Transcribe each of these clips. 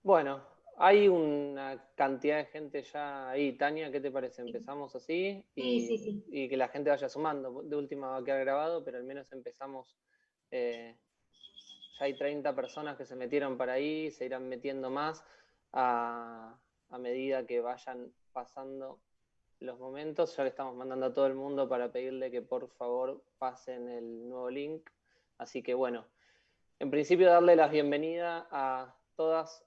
Bueno, hay una cantidad de gente ya ahí. Tania, ¿qué te parece? Empezamos así Sí, sí, sí. y que la gente vaya sumando. De última va a quedar grabado, pero al menos empezamos. eh, ya hay 30 personas que se metieron para ahí, se irán metiendo más a medida que vayan pasando los momentos. Ya le estamos mandando a todo el mundo para pedirle que por favor pasen el nuevo link. Así que bueno, en principio darle la bienvenida a todas,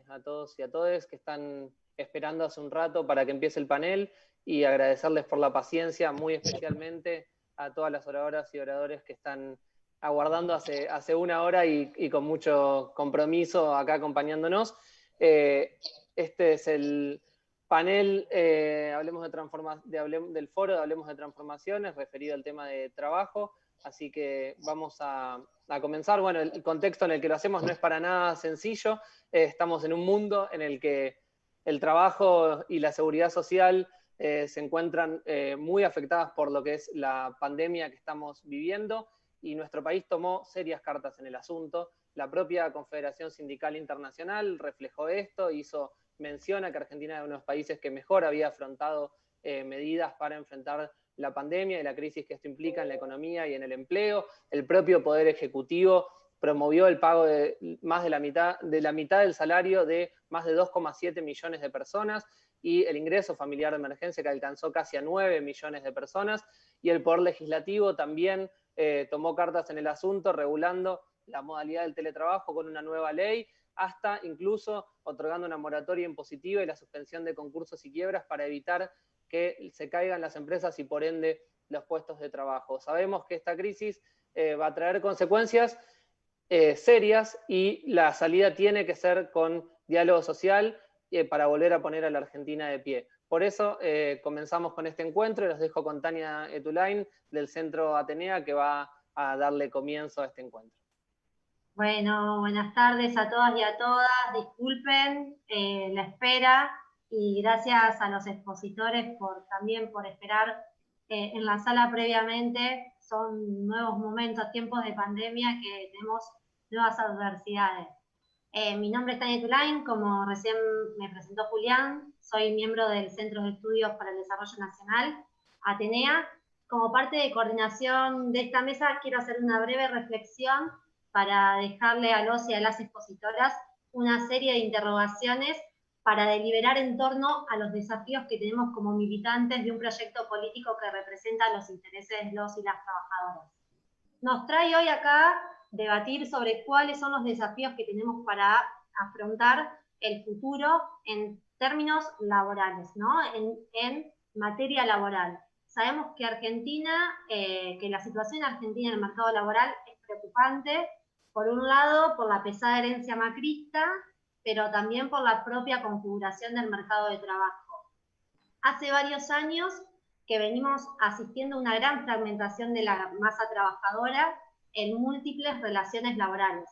a todos y a todes que están esperando hace un rato para que empiece el panel y agradecerles por la paciencia, muy especialmente a todas las oradoras y oradores que están aguardando hace una hora y con mucho compromiso acá acompañándonos. Este es el panel, hablemos del foro de Hablemos de Transformaciones, referido al tema de trabajo, así que vamos a comenzar. Bueno, el contexto en el que lo hacemos no es para nada sencillo. Estamos en un mundo en el que el trabajo y la seguridad social se encuentran muy afectadas por lo que es la pandemia que estamos viviendo, y nuestro país tomó serias cartas en el asunto. La propia Confederación Sindical Internacional reflejó esto, hizo mención a que Argentina era uno de los países que mejor había afrontado medidas para enfrentar la pandemia y la crisis que esto implica en la economía y en el empleo. El propio Poder Ejecutivo promovió el pago de más de la mitad del salario de más de 2,7 millones de personas, y el ingreso familiar de emergencia, que alcanzó casi a 9 millones de personas, y el Poder Legislativo también tomó cartas en el asunto, regulando la modalidad del teletrabajo con una nueva ley, hasta incluso otorgando una moratoria impositiva y la suspensión de concursos y quiebras para evitar que se caigan las empresas y por ende los puestos de trabajo. Sabemos que esta crisis va a traer consecuencias serias, y la salida tiene que ser con diálogo social para volver a poner a la Argentina de pie. Por eso comenzamos con este encuentro y los dejo con Tania Etulain del Centro Atenea, que va a darle comienzo a este encuentro. Bueno, buenas tardes a todas y a todas. Disculpen la espera y gracias a los expositores también por esperar en la sala previamente. Son nuevos momentos, tiempos de pandemia que tenemos nuevas adversidades. Mi nombre es Tania Tulain, como recién me presentó Julián, soy miembro del Centro de Estudios para el Desarrollo Nacional, Atenea. Como parte de coordinación de esta mesa, quiero hacer una breve reflexión para dejarle a los y a las expositoras una serie de interrogaciones para deliberar en torno a los desafíos que tenemos como militantes de un proyecto político que representa los intereses de los y las trabajadoras. Nos trae hoy acá debatir sobre cuáles son los desafíos que tenemos para afrontar el futuro en términos laborales, ¿no? En materia laboral. Sabemos que Argentina, que la situación argentina en el mercado laboral es preocupante, por un lado por la pesada herencia macrista, pero también por la propia configuración del mercado de trabajo. Hace varios años que venimos asistiendo a una gran fragmentación de la masa trabajadora en múltiples relaciones laborales.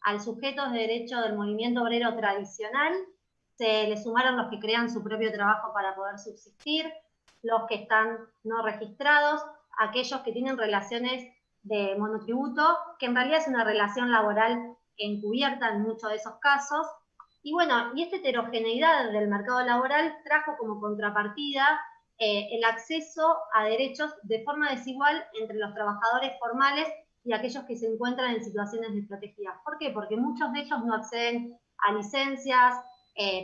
Al sujeto de derecho del movimiento obrero tradicional se le sumaron los que crean su propio trabajo para poder subsistir, los que están no registrados, aquellos que tienen relaciones de monotributo, que en realidad es una relación laboral encubierta en muchos de esos casos. Y bueno, y esta heterogeneidad del mercado laboral trajo como contrapartida el acceso a derechos de forma desigual entre los trabajadores formales y aquellos que se encuentran en situaciones desprotegidas. ¿Por qué? Porque muchos de ellos no acceden a licencias,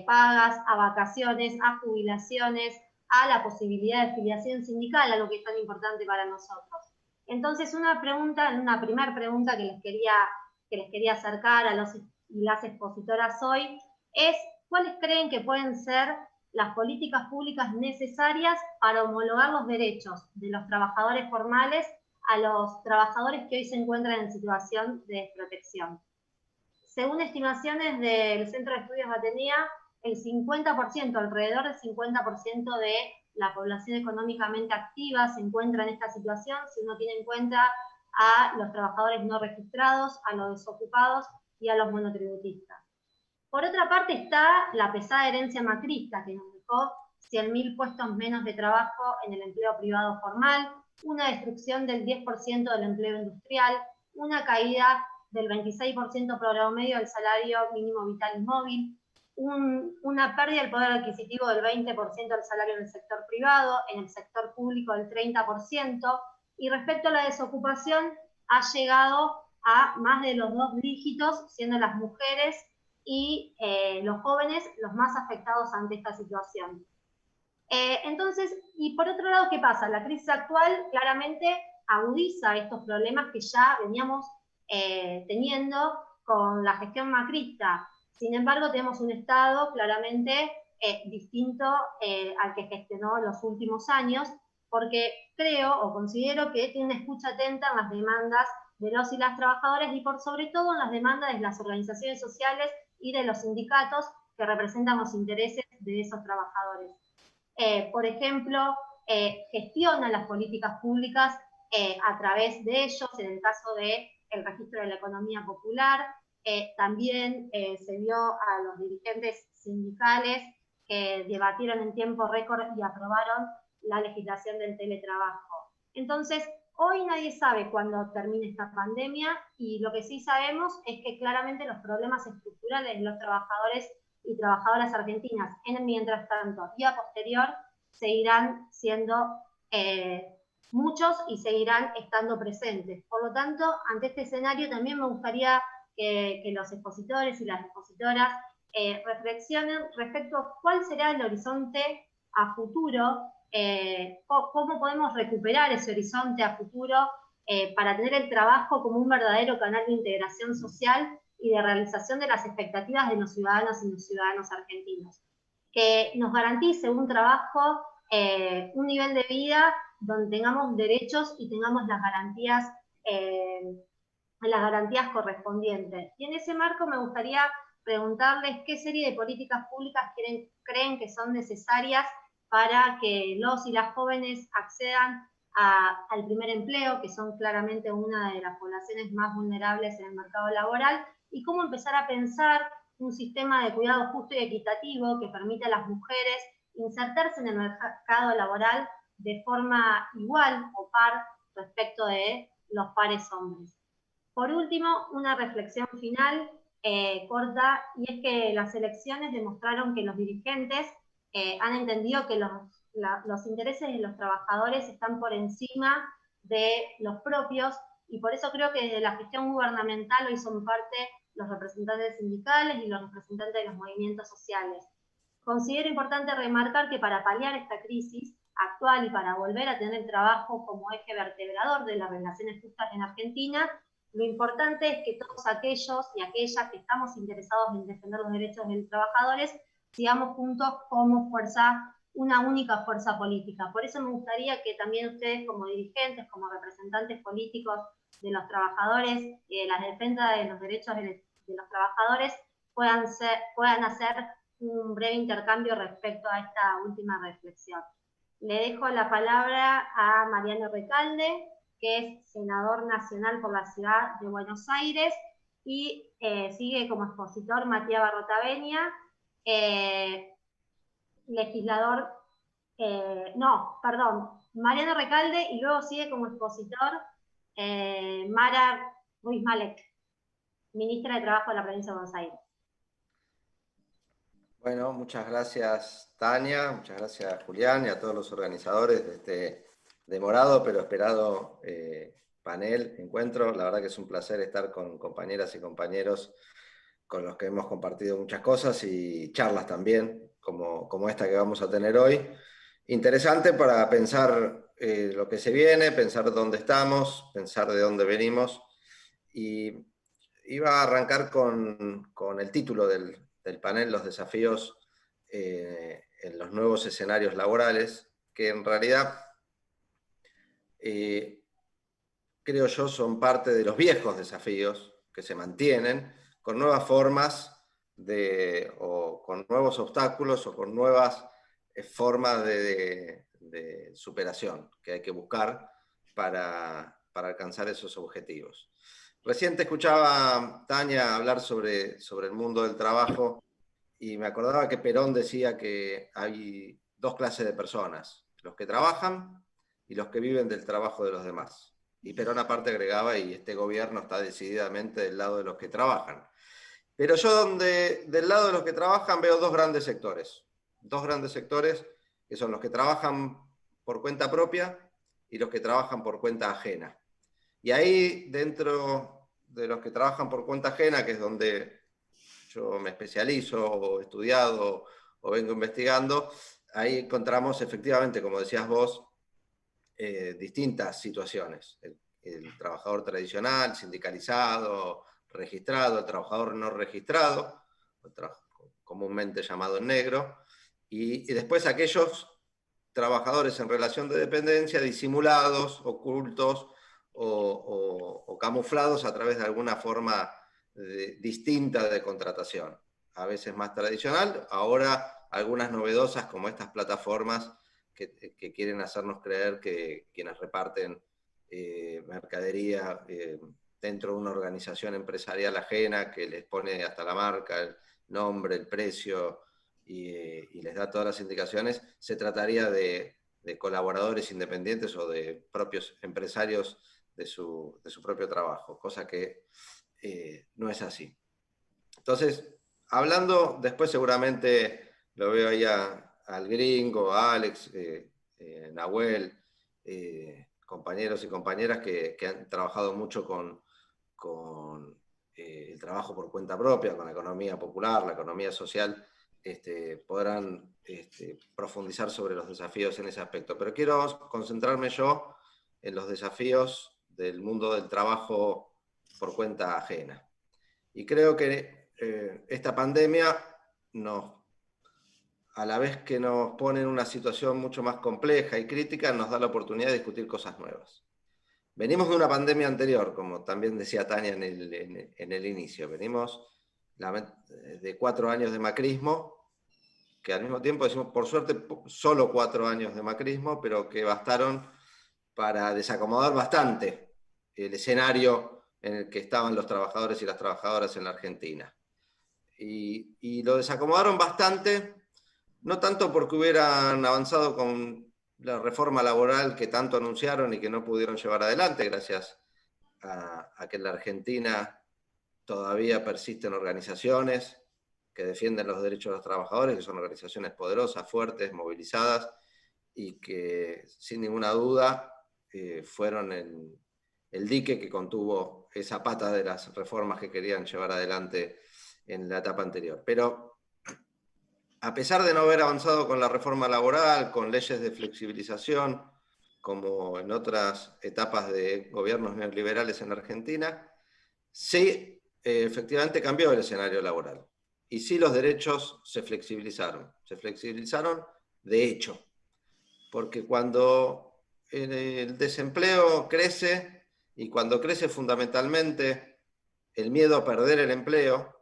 pagas, a vacaciones, a jubilaciones, a la posibilidad de filiación sindical, algo que es tan importante para nosotros. Entonces, una primera pregunta que les quería acercar a los y las expositoras hoy es cuáles creen que pueden ser las políticas públicas necesarias para homologar los derechos de los trabajadores formales a los trabajadores que hoy se encuentran en situación de desprotección. Según estimaciones del Centro de Estudios de Atenea, el 50%, alrededor del 50% de la población económicamente activa se encuentra en esta situación, si uno tiene en cuenta a los trabajadores no registrados, a los desocupados y a los monotributistas. Por otra parte está la pesada herencia macrista, que nos dejó 100.000 puestos menos de trabajo en el empleo privado formal, una destrucción del 10% del empleo industrial, una caída del 26% promedio del salario mínimo vital y móvil, una pérdida del poder adquisitivo del 20% del salario en el sector privado, en el sector público del 30%, y respecto a la desocupación ha llegado a más de los 2 dígitos, siendo las mujeres y los jóvenes los más afectados ante esta situación. Entonces, y por otro lado, ¿qué pasa? La crisis actual claramente agudiza estos problemas que ya veníamos teniendo con la gestión macrista. Sin embargo, tenemos un Estado claramente distinto al que gestionó en los últimos años, porque creo o considero que tiene una escucha atenta en las demandas de los y las trabajadores y por sobre todo en las demandas de las organizaciones sociales y de los sindicatos que representan los intereses de esos trabajadores. Por ejemplo, gestiona las políticas públicas a través de ellos, en el caso del registro de la economía popular. También se vio a los dirigentes sindicales que debatieron en tiempo récord y aprobaron la legislación del teletrabajo. Entonces, hoy nadie sabe cuándo termine esta pandemia y lo que sí sabemos es que claramente los problemas estructurales de los trabajadores y trabajadoras argentinas en el mientras tanto y a posterior seguirán siendo muchos y seguirán estando presentes. Por lo tanto, ante este escenario también me gustaría que los expositores y las expositoras reflexionen respecto a cuál será el horizonte a futuro, cómo podemos recuperar ese horizonte a futuro para tener el trabajo como un verdadero canal de integración social y de realización de las expectativas de los ciudadanos y los ciudadanos argentinos. Que nos garantice un trabajo, un nivel de vida donde tengamos derechos y tengamos las garantías correspondientes. Y en ese marco me gustaría preguntarles qué serie de políticas públicas creen que son necesarias para que los y las jóvenes accedan al primer empleo, que son claramente una de las poblaciones más vulnerables en el mercado laboral, y cómo empezar a pensar un sistema de cuidado justo y equitativo que permita a las mujeres insertarse en el mercado laboral de forma igual o par respecto de los pares hombres. Por último, una reflexión final corta, y es que las elecciones demostraron que los dirigentes han entendido que los intereses de los trabajadores están por encima de los propios, y por eso creo que desde la gestión gubernamental hoy son parte los representantes sindicales y los representantes de los movimientos sociales. Considero importante remarcar que para paliar esta crisis actual y para volver a tener el trabajo como eje vertebrador de las relaciones justas en Argentina, lo importante es que todos aquellos y aquellas que estamos interesados en defender los derechos de los trabajadores sigamos juntos como fuerza, una única fuerza política. Por eso me gustaría que también ustedes como dirigentes, como representantes políticos de los trabajadores y de la defensa de los derechos de los trabajadores puedan hacer un breve intercambio respecto a esta última reflexión. Le dejo la palabra a Mariano Recalde, que es senador nacional por la ciudad de Buenos Aires, y sigue como expositor Matías Barrotaveña, legislador, Mariano Recalde, y luego sigue como expositor Mara Ruiz Malek, ministra de Trabajo de la provincia de Buenos Aires. Bueno, muchas gracias Tania, muchas gracias Julián y a todos los organizadores de este demorado pero esperado panel, encuentro. La verdad que es un placer estar con compañeras y compañeros con los que hemos compartido muchas cosas y charlas también, como esta que vamos a tener hoy. Interesante para pensar lo que se viene, pensar dónde estamos, pensar de dónde venimos. Y iba a arrancar con el título del panel, los desafíos en los nuevos escenarios laborales, que en realidad creo yo son parte de los viejos desafíos que se mantienen con nuevas formas o con nuevos obstáculos o con nuevas formas de superación que hay que buscar para alcanzar esos objetivos. Recién te escuchaba, Tania, hablar sobre el mundo del trabajo y me acordaba que Perón decía que hay dos clases de personas, los que trabajan y los que viven del trabajo de los demás. Y Perón aparte agregaba, y este gobierno está decididamente del lado de los que trabajan. Pero yo del lado de los que trabajan veo dos grandes sectores que son los que trabajan por cuenta propia y los que trabajan por cuenta ajena. Y ahí, dentro de los que trabajan por cuenta ajena, que es donde yo me especializo o he estudiado o vengo investigando, ahí encontramos efectivamente, como decías vos, distintas situaciones. El trabajador tradicional, sindicalizado, registrado, el trabajador no registrado, comúnmente llamado en negro, y después aquellos trabajadores en relación de dependencia disimulados, ocultos o camuflados a través de alguna forma distinta de contratación. A veces más tradicional, ahora algunas novedosas como estas plataformas que quieren hacernos creer que quienes reparten mercadería dentro de una organización empresarial ajena que les pone hasta la marca, el nombre, el precio y les da todas las indicaciones, se trataría de colaboradores independientes o de propios empresarios de su propio trabajo, cosa que no es así. Entonces, hablando, después seguramente lo veo ahí al gringo, a Alex, Nahuel, compañeros y compañeras que han trabajado mucho con el trabajo por cuenta propia, con la economía popular, la economía social, podrán profundizar sobre los desafíos en ese aspecto. Pero quiero concentrarme yo en los desafíos del mundo del trabajo por cuenta ajena. Y creo que esta pandemia a la vez que nos pone en una situación mucho más compleja y crítica, nos da la oportunidad de discutir cosas nuevas. Venimos de una pandemia anterior, como también decía Tania en el inicio. Venimos de 4 años de macrismo, que al mismo tiempo decimos, por suerte, solo 4 años de macrismo, pero que bastaron para desacomodar bastante el escenario en el que estaban los trabajadores y las trabajadoras en la Argentina. Y lo desacomodaron bastante, no tanto porque hubieran avanzado con la reforma laboral que tanto anunciaron y que no pudieron llevar adelante, gracias a que en la Argentina todavía persisten organizaciones que defienden los derechos de los trabajadores, que son organizaciones poderosas, fuertes, movilizadas, y que sin ninguna duda fueron el dique que contuvo esa pata de las reformas que querían llevar adelante en la etapa anterior. Pero a pesar de no haber avanzado con la reforma laboral, con leyes de flexibilización, como en otras etapas de gobiernos neoliberales en Argentina, sí, efectivamente cambió el escenario laboral. Y sí los derechos se flexibilizaron. Se flexibilizaron de hecho. Porque cuando el desempleo crece, y cuando crece fundamentalmente el miedo a perder el empleo,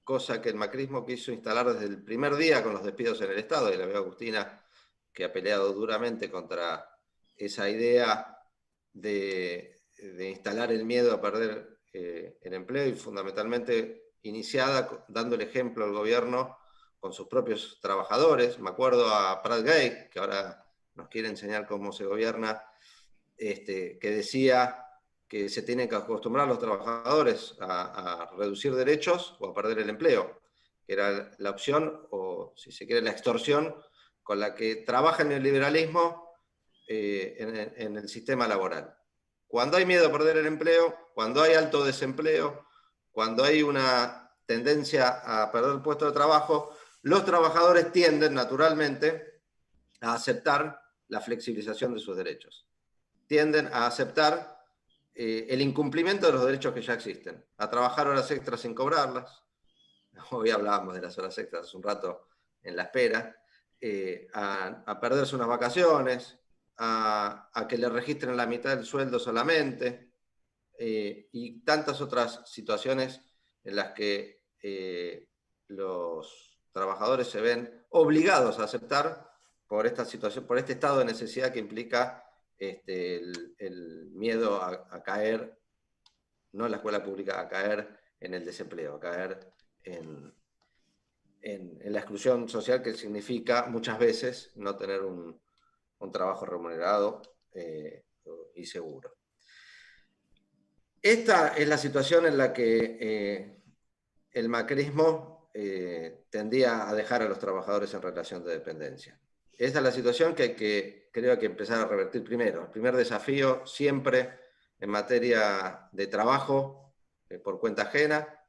cosa que el macrismo quiso instalar desde el primer día con los despidos en el Estado, y la veo a Agustina que ha peleado duramente contra esa idea de instalar el miedo a perder el empleo, y fundamentalmente iniciada dando el ejemplo al gobierno con sus propios trabajadores. Me acuerdo a Prat Gay, que ahora nos quiere enseñar cómo se gobierna, que decía que se tienen que acostumbrar los trabajadores a reducir derechos o a perder el empleo, que era la opción, o si se quiere, la extorsión con la que trabaja el neoliberalismo en el sistema laboral. Cuando hay miedo a perder el empleo, cuando hay alto desempleo, cuando hay una tendencia a perder el puesto de trabajo, los trabajadores tienden naturalmente a aceptar la flexibilización de sus derechos. Tienden a aceptar el incumplimiento de los derechos que ya existen, a trabajar horas extras sin cobrarlas. Hoy hablábamos de las horas extras hace un rato en la espera, a perderse unas vacaciones, a que le registren la mitad del sueldo solamente, y tantas otras situaciones en las que los trabajadores se ven obligados a aceptar por esta situación, por este estado de necesidad que implica el miedo a caer, no en la escuela pública, a caer en el desempleo, a caer en la exclusión social, que significa muchas veces no tener un trabajo remunerado y seguro. Esta es la situación en la que el macrismo tendía a dejar a los trabajadores en relación de dependencia. Esa es la situación que creo que empezar a revertir primero. El primer desafío siempre en materia de trabajo por cuenta ajena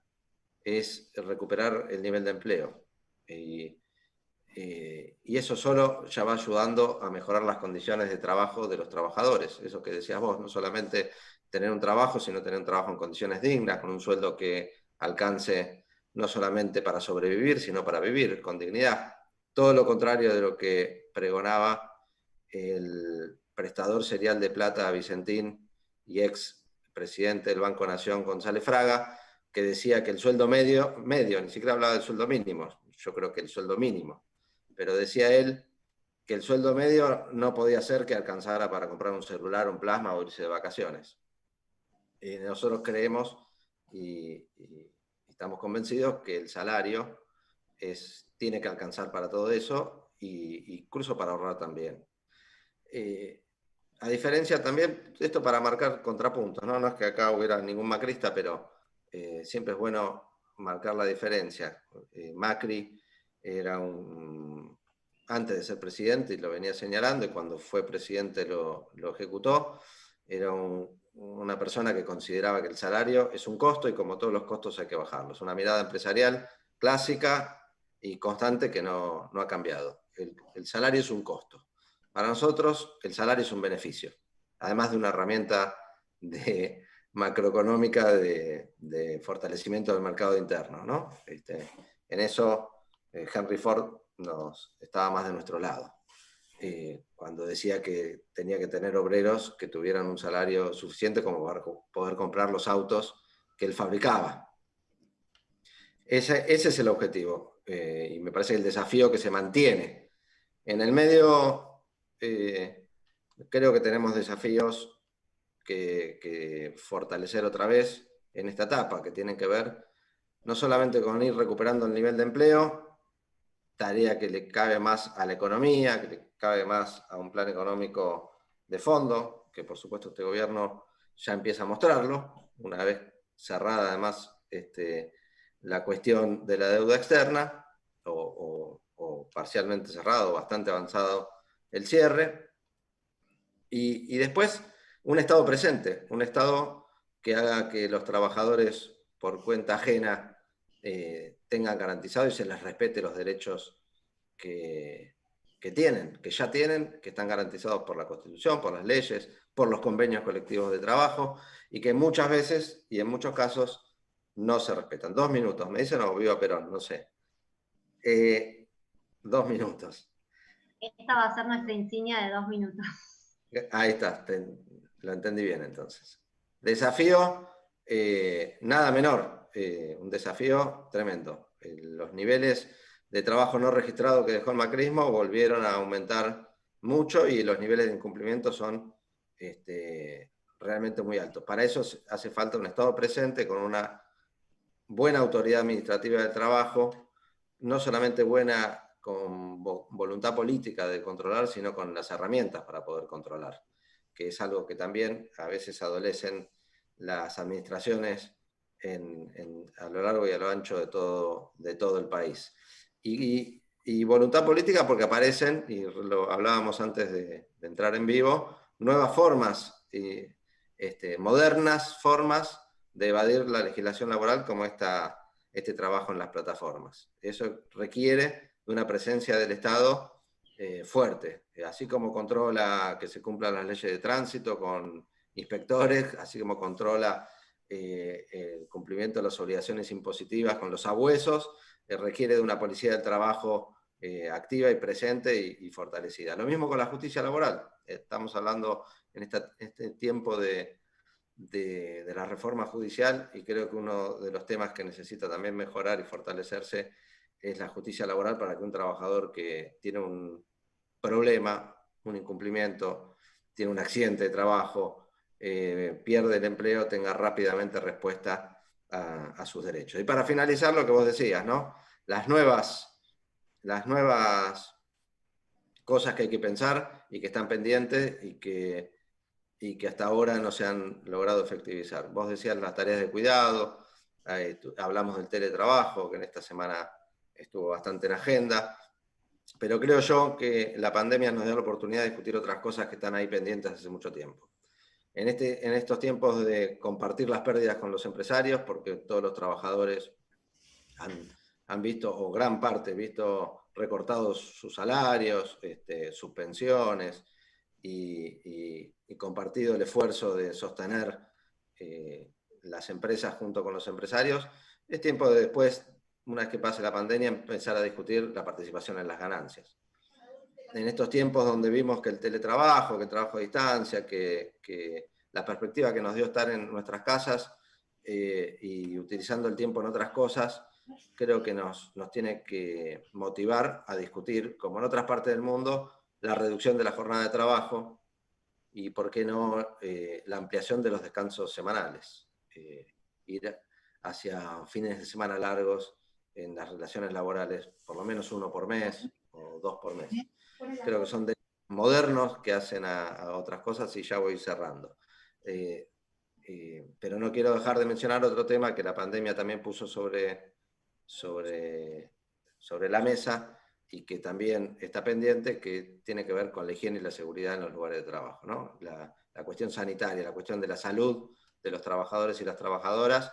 es recuperar el nivel de empleo. Y eso solo ya va ayudando a mejorar las condiciones de trabajo de los trabajadores. Eso que decías vos, no solamente tener un trabajo, sino tener un trabajo en condiciones dignas, con un sueldo que alcance no solamente para sobrevivir, sino para vivir con dignidad. Todo lo contrario de lo que pregonaba el prestador serial de plata Vicentín y ex presidente del Banco Nación, González Fraga, que decía que el sueldo medio, ni siquiera hablaba del sueldo mínimo, yo creo que el sueldo mínimo, pero decía él que el sueldo medio no podía ser que alcanzara para comprar un celular, un plasma o irse de vacaciones. Y nosotros creemos y estamos convencidos que el salario tiene que alcanzar para todo eso y incluso para ahorrar también. A diferencia también, esto para marcar contrapuntos, ¿no? No es que acá hubiera ningún macrista, pero siempre es bueno marcar la diferencia. Macri era antes de ser presidente, y lo venía señalando, y cuando fue presidente lo ejecutó, era una persona que consideraba que el salario es un costo y como todos los costos hay que bajarlos. Una mirada empresarial clásica y constante que no ha cambiado. El salario es un costo. Para nosotros, el salario es un beneficio, además de una herramienta macroeconómica de fortalecimiento del mercado interno, ¿no? En eso Henry Ford estaba más de nuestro lado, cuando decía que tenía que tener obreros que tuvieran un salario suficiente como para poder comprar los autos que él fabricaba. Ese es el objetivo, y me parece el desafío que se mantiene. En el medio, creo que tenemos desafíos que fortalecer otra vez en esta etapa, que tienen que ver no solamente con ir recuperando el nivel de empleo, tarea que le cabe más a la economía, que le cabe más a un plan económico de fondo, que por supuesto este gobierno ya empieza a mostrarlo, una vez cerrada además la cuestión de la deuda externa, o parcialmente cerrado, bastante avanzado el cierre, y después un Estado presente, un Estado que haga que los trabajadores por cuenta ajena tengan garantizados y se les respete los derechos que tienen, que ya tienen, que están garantizados por la Constitución, por las leyes, por los convenios colectivos de trabajo, y que muchas veces y en muchos casos no se respetan. 2 minutos, me dicen, o viva Perón, no sé. 2 minutos. Esta va a ser nuestra insignia de 2 minutos. Ahí está, lo entendí bien entonces. Desafío, nada menor, un desafío tremendo. Los niveles de trabajo no registrado que dejó el macrismo volvieron a aumentar mucho y los niveles de incumplimiento son realmente muy altos. Para eso hace falta un Estado presente con una buena autoridad administrativa del trabajo, no solamente buena con voluntad política de controlar, sino con las herramientas para poder controlar, que es algo que también a veces adolecen las administraciones a lo largo y a lo ancho de todo el país. Y voluntad política porque aparecen, y lo hablábamos antes de entrar en vivo, nuevas formas, modernas formas de evadir la legislación laboral como este trabajo en las plataformas. Eso requiere de una presencia del Estado fuerte, así como controla que se cumplan las leyes de tránsito con inspectores, así como controla el cumplimiento de las obligaciones impositivas con los abuesos, requiere de una policía del trabajo activa y presente y fortalecida. Lo mismo con la justicia laboral. Estamos hablando en este tiempo de la reforma judicial, y creo que uno de los temas que necesita también mejorar y fortalecerse es la justicia laboral, para que un trabajador que tiene un problema, un incumplimiento, tiene un accidente de trabajo, pierde el empleo, tenga rápidamente respuesta a sus derechos. Y para finalizar, lo que vos decías, ¿no? Las nuevas cosas que hay que pensar y que están pendientes y que hasta ahora no se han logrado efectivizar. Vos decías las tareas de cuidado, hablamos del teletrabajo, que en esta semana estuvo bastante en agenda, pero creo yo que la pandemia nos dio la oportunidad de discutir otras cosas que están ahí pendientes hace mucho tiempo. En estos tiempos de compartir las pérdidas con los empresarios, porque todos los trabajadores han visto, o gran parte, visto recortados sus salarios, sus pensiones, y compartido el esfuerzo de sostener las empresas junto con los empresarios, es tiempo de después, una vez que pase la pandemia, empezar a discutir la participación en las ganancias. En estos tiempos donde vimos que el teletrabajo, que el trabajo a distancia, que la perspectiva que nos dio estar en nuestras casas y utilizando el tiempo en otras cosas, creo que nos tiene que motivar a discutir, como en otras partes del mundo, la reducción de la jornada de trabajo y, por qué no, la ampliación de los descansos semanales. Ir hacia fines de semana largos en las relaciones laborales, por lo menos 1 por mes o 2 por mes. Creo que son modernos que hacen a otras cosas, y ya voy cerrando. Pero no quiero dejar de mencionar otro tema que la pandemia también puso sobre la mesa y que también está pendiente, que tiene que ver con la higiene y la seguridad en los lugares de trabajo, ¿no? La cuestión sanitaria, la cuestión de la salud de los trabajadores y las trabajadoras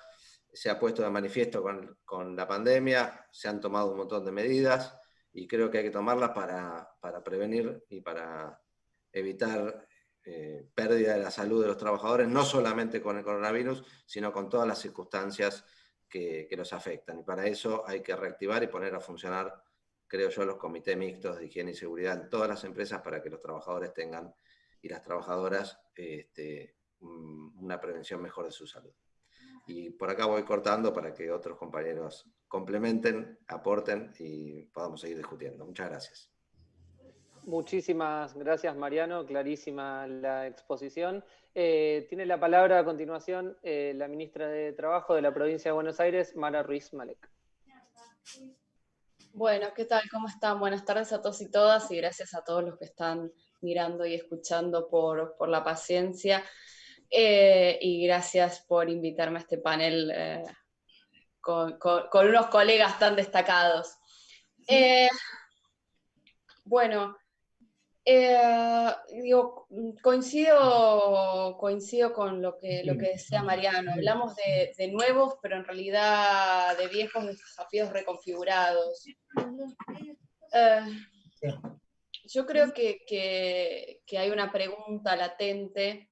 se ha puesto de manifiesto con la pandemia, se han tomado un montón de medidas y creo que hay que tomarlas para prevenir y para evitar pérdida de la salud de los trabajadores, no solamente con el coronavirus, sino con todas las circunstancias que los afectan. Y para eso hay que reactivar y poner a funcionar, creo yo, los comités mixtos de higiene y seguridad en todas las empresas para que los trabajadores tengan, y las trabajadoras, una prevención mejor de su salud. Y por acá voy cortando para que otros compañeros complementen, aporten y podamos seguir discutiendo. Muchas gracias. Muchísimas gracias, Mariano. Clarísima la exposición. Tiene la palabra a continuación la ministra de Trabajo de la provincia de Buenos Aires, Mara Ruiz Malek. Bueno, ¿qué tal? ¿Cómo están? Buenas tardes a todos y todas, y gracias a todos los que están mirando y escuchando por la paciencia. Y gracias por invitarme a este panel con unos colegas tan destacados. Bueno, coincido con lo que decía Mariano. Hablamos de nuevos, pero en realidad de viejos desafíos reconfigurados. Yo creo que hay una pregunta latente,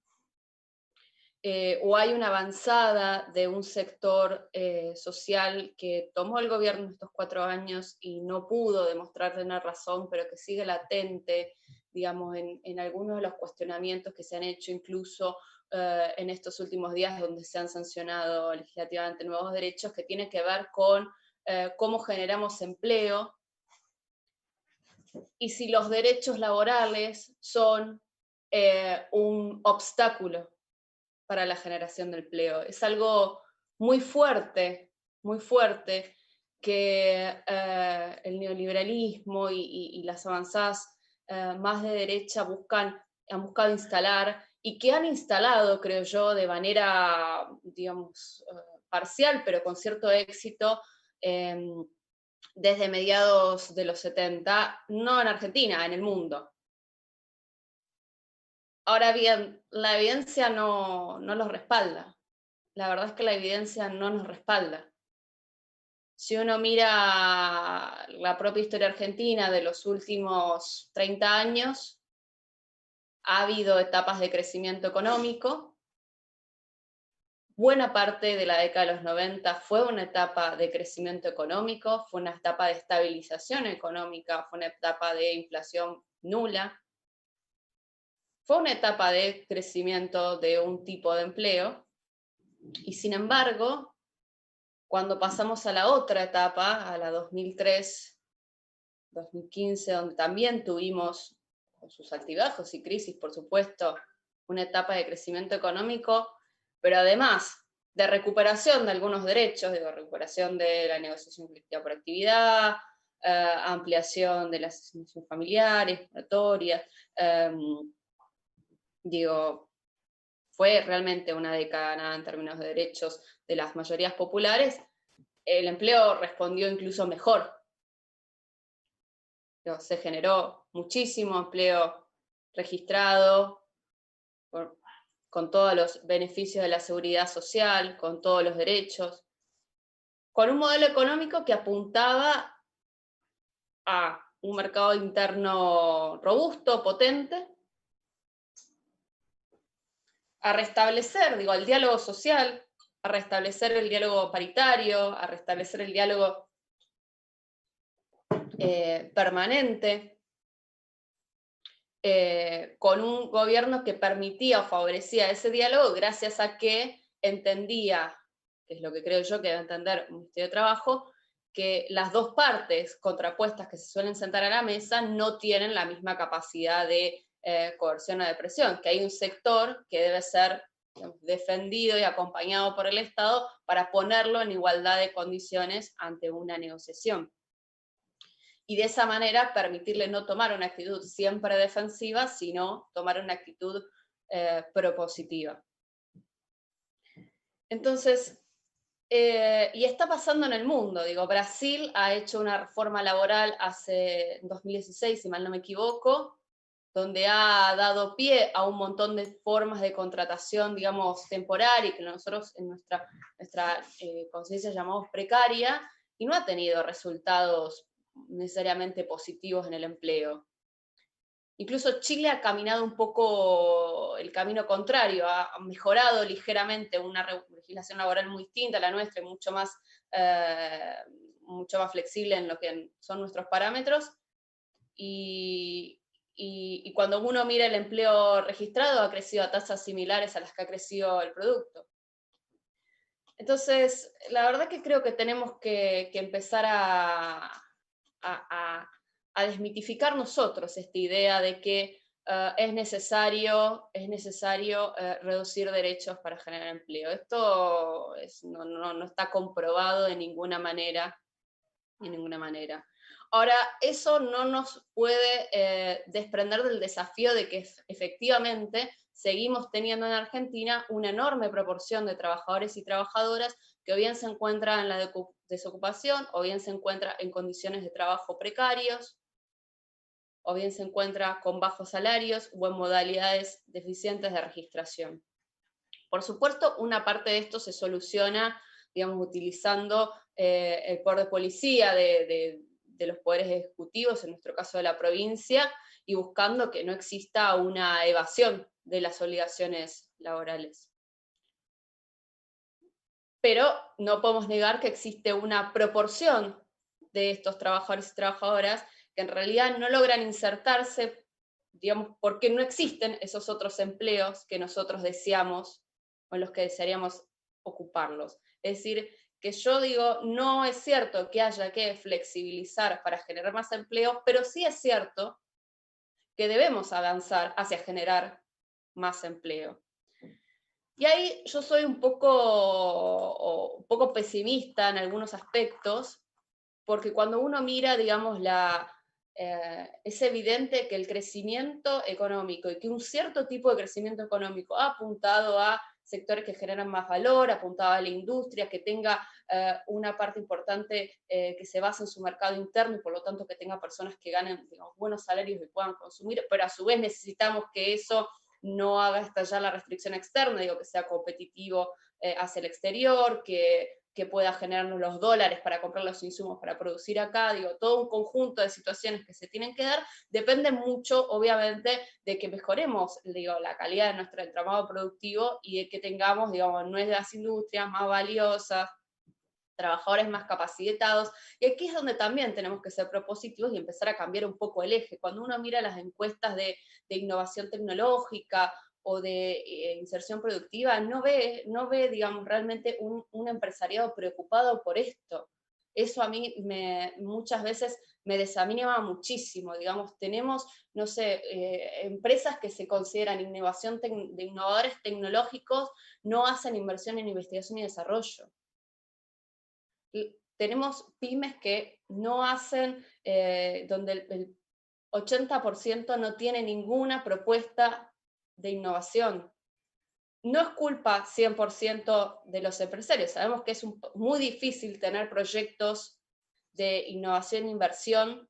o hay una avanzada de un sector social que tomó el gobierno estos 4 años y no pudo demostrar tener razón, pero que sigue latente, digamos, en algunos de los cuestionamientos que se han hecho incluso en estos últimos días, donde se han sancionado legislativamente nuevos derechos, que tiene que ver con cómo generamos empleo y si los derechos laborales son un obstáculo para la generación de empleo. Es algo muy fuerte que el neoliberalismo y las avanzadas más de derecha han buscado instalar, y que han instalado, creo yo, de manera, digamos, parcial, pero con cierto éxito, desde mediados de los 70, no en Argentina, en el mundo. Ahora bien, la evidencia no los respalda. La verdad es que la evidencia no nos respalda. Si uno mira la propia historia argentina de los últimos 30 años, ha habido etapas de crecimiento económico. Buena parte de la década de los 90 fue una etapa de crecimiento económico, fue una etapa de estabilización económica, fue una etapa de inflación nula. Fue una etapa de crecimiento de un tipo de empleo, y sin embargo, cuando pasamos a la otra etapa, a la 2003, 2015, donde también tuvimos, con sus altibajos y crisis, por supuesto, una etapa de crecimiento económico, pero además de recuperación de algunos derechos, de recuperación de la negociación colectiva por actividad, ampliación de las asignaciones familiares, moratorias, fue realmente una década ganada en términos de derechos de las mayorías populares, el empleo respondió incluso mejor. Se generó muchísimo empleo registrado, con todos los beneficios de la seguridad social, con todos los derechos, con un modelo económico que apuntaba a un mercado interno robusto, potente, a restablecer, el diálogo social, a restablecer el diálogo paritario, a restablecer el diálogo permanente, con un gobierno que permitía o favorecía ese diálogo gracias a que entendía, que es lo que creo yo que debe entender un Ministerio de Trabajo, que las dos partes contrapuestas que se suelen sentar a la mesa no tienen la misma capacidad de coerción o de presión, que hay un sector que debe ser, digamos, defendido y acompañado por el Estado para ponerlo en igualdad de condiciones ante una negociación. Y de esa manera permitirle no tomar una actitud siempre defensiva, sino tomar una actitud propositiva. Entonces, y está pasando en el mundo, Brasil ha hecho una reforma laboral en 2016, si mal no me equivoco, donde ha dado pie a un montón de formas de contratación, temporal, y que nosotros en nuestra conciencia llamamos precaria, y no ha tenido resultados necesariamente positivos en el empleo. Incluso Chile ha caminado un poco el camino contrario, ha mejorado ligeramente una legislación laboral muy distinta a la nuestra, y mucho más flexible en lo que son nuestros parámetros, y cuando uno mira el empleo registrado ha crecido a tasas similares a las que ha crecido el producto. Entonces, la verdad que creo que tenemos que empezar a desmitificar nosotros esta idea de que es necesario reducir derechos para generar empleo. Esto no está comprobado de ninguna manera. Ahora, eso no nos puede desprender del desafío de que efectivamente seguimos teniendo en Argentina una enorme proporción de trabajadores y trabajadoras que o bien se encuentran en la desocupación, o bien se encuentra en condiciones de trabajo precarios, o bien se encuentra con bajos salarios o en modalidades deficientes de registración. Por supuesto, una parte de esto se soluciona, utilizando el poder de policía de los poderes ejecutivos, en nuestro caso de la provincia, y buscando que no exista una evasión de las obligaciones laborales. Pero no podemos negar que existe una proporción de estos trabajadores y trabajadoras que en realidad no logran insertarse, porque no existen esos otros empleos que nosotros deseamos o en los que desearíamos ocuparlos. Es decir, que yo digo, no es cierto que haya que flexibilizar para generar más empleo, pero sí es cierto que debemos avanzar hacia generar más empleo. Y ahí yo soy un poco pesimista en algunos aspectos, porque cuando uno mira, es evidente que el crecimiento económico, y que un cierto tipo de crecimiento económico ha apuntado a sectores que generan más valor, apuntado a la industria, que tenga una parte importante que se base en su mercado interno, y por lo tanto que tenga personas que ganen buenos salarios y puedan consumir, pero a su vez necesitamos que eso no haga estallar la restricción externa, que sea competitivo hacia el exterior, que pueda generarnos los dólares para comprar los insumos para producir acá, todo un conjunto de situaciones que se tienen que dar, depende mucho, obviamente, de que mejoremos, la calidad de nuestro entramado productivo, y de que tengamos, nuevas industrias más valiosas, trabajadores más capacitados, y aquí es donde también tenemos que ser propositivos y empezar a cambiar un poco el eje. Cuando uno mira las encuestas de innovación tecnológica o de inserción productiva, no ve realmente un empresariado preocupado por esto. Eso a mí muchas veces me desanima muchísimo. Tenemos, no sé, empresas que se consideran de innovadores tecnológicos, no hacen inversión en investigación y desarrollo. Tenemos pymes que no hacen, donde el 80% no tiene ninguna propuesta de innovación. no es culpa 100% de los empresarios. Sabemos que es muy difícil tener proyectos de innovación e inversión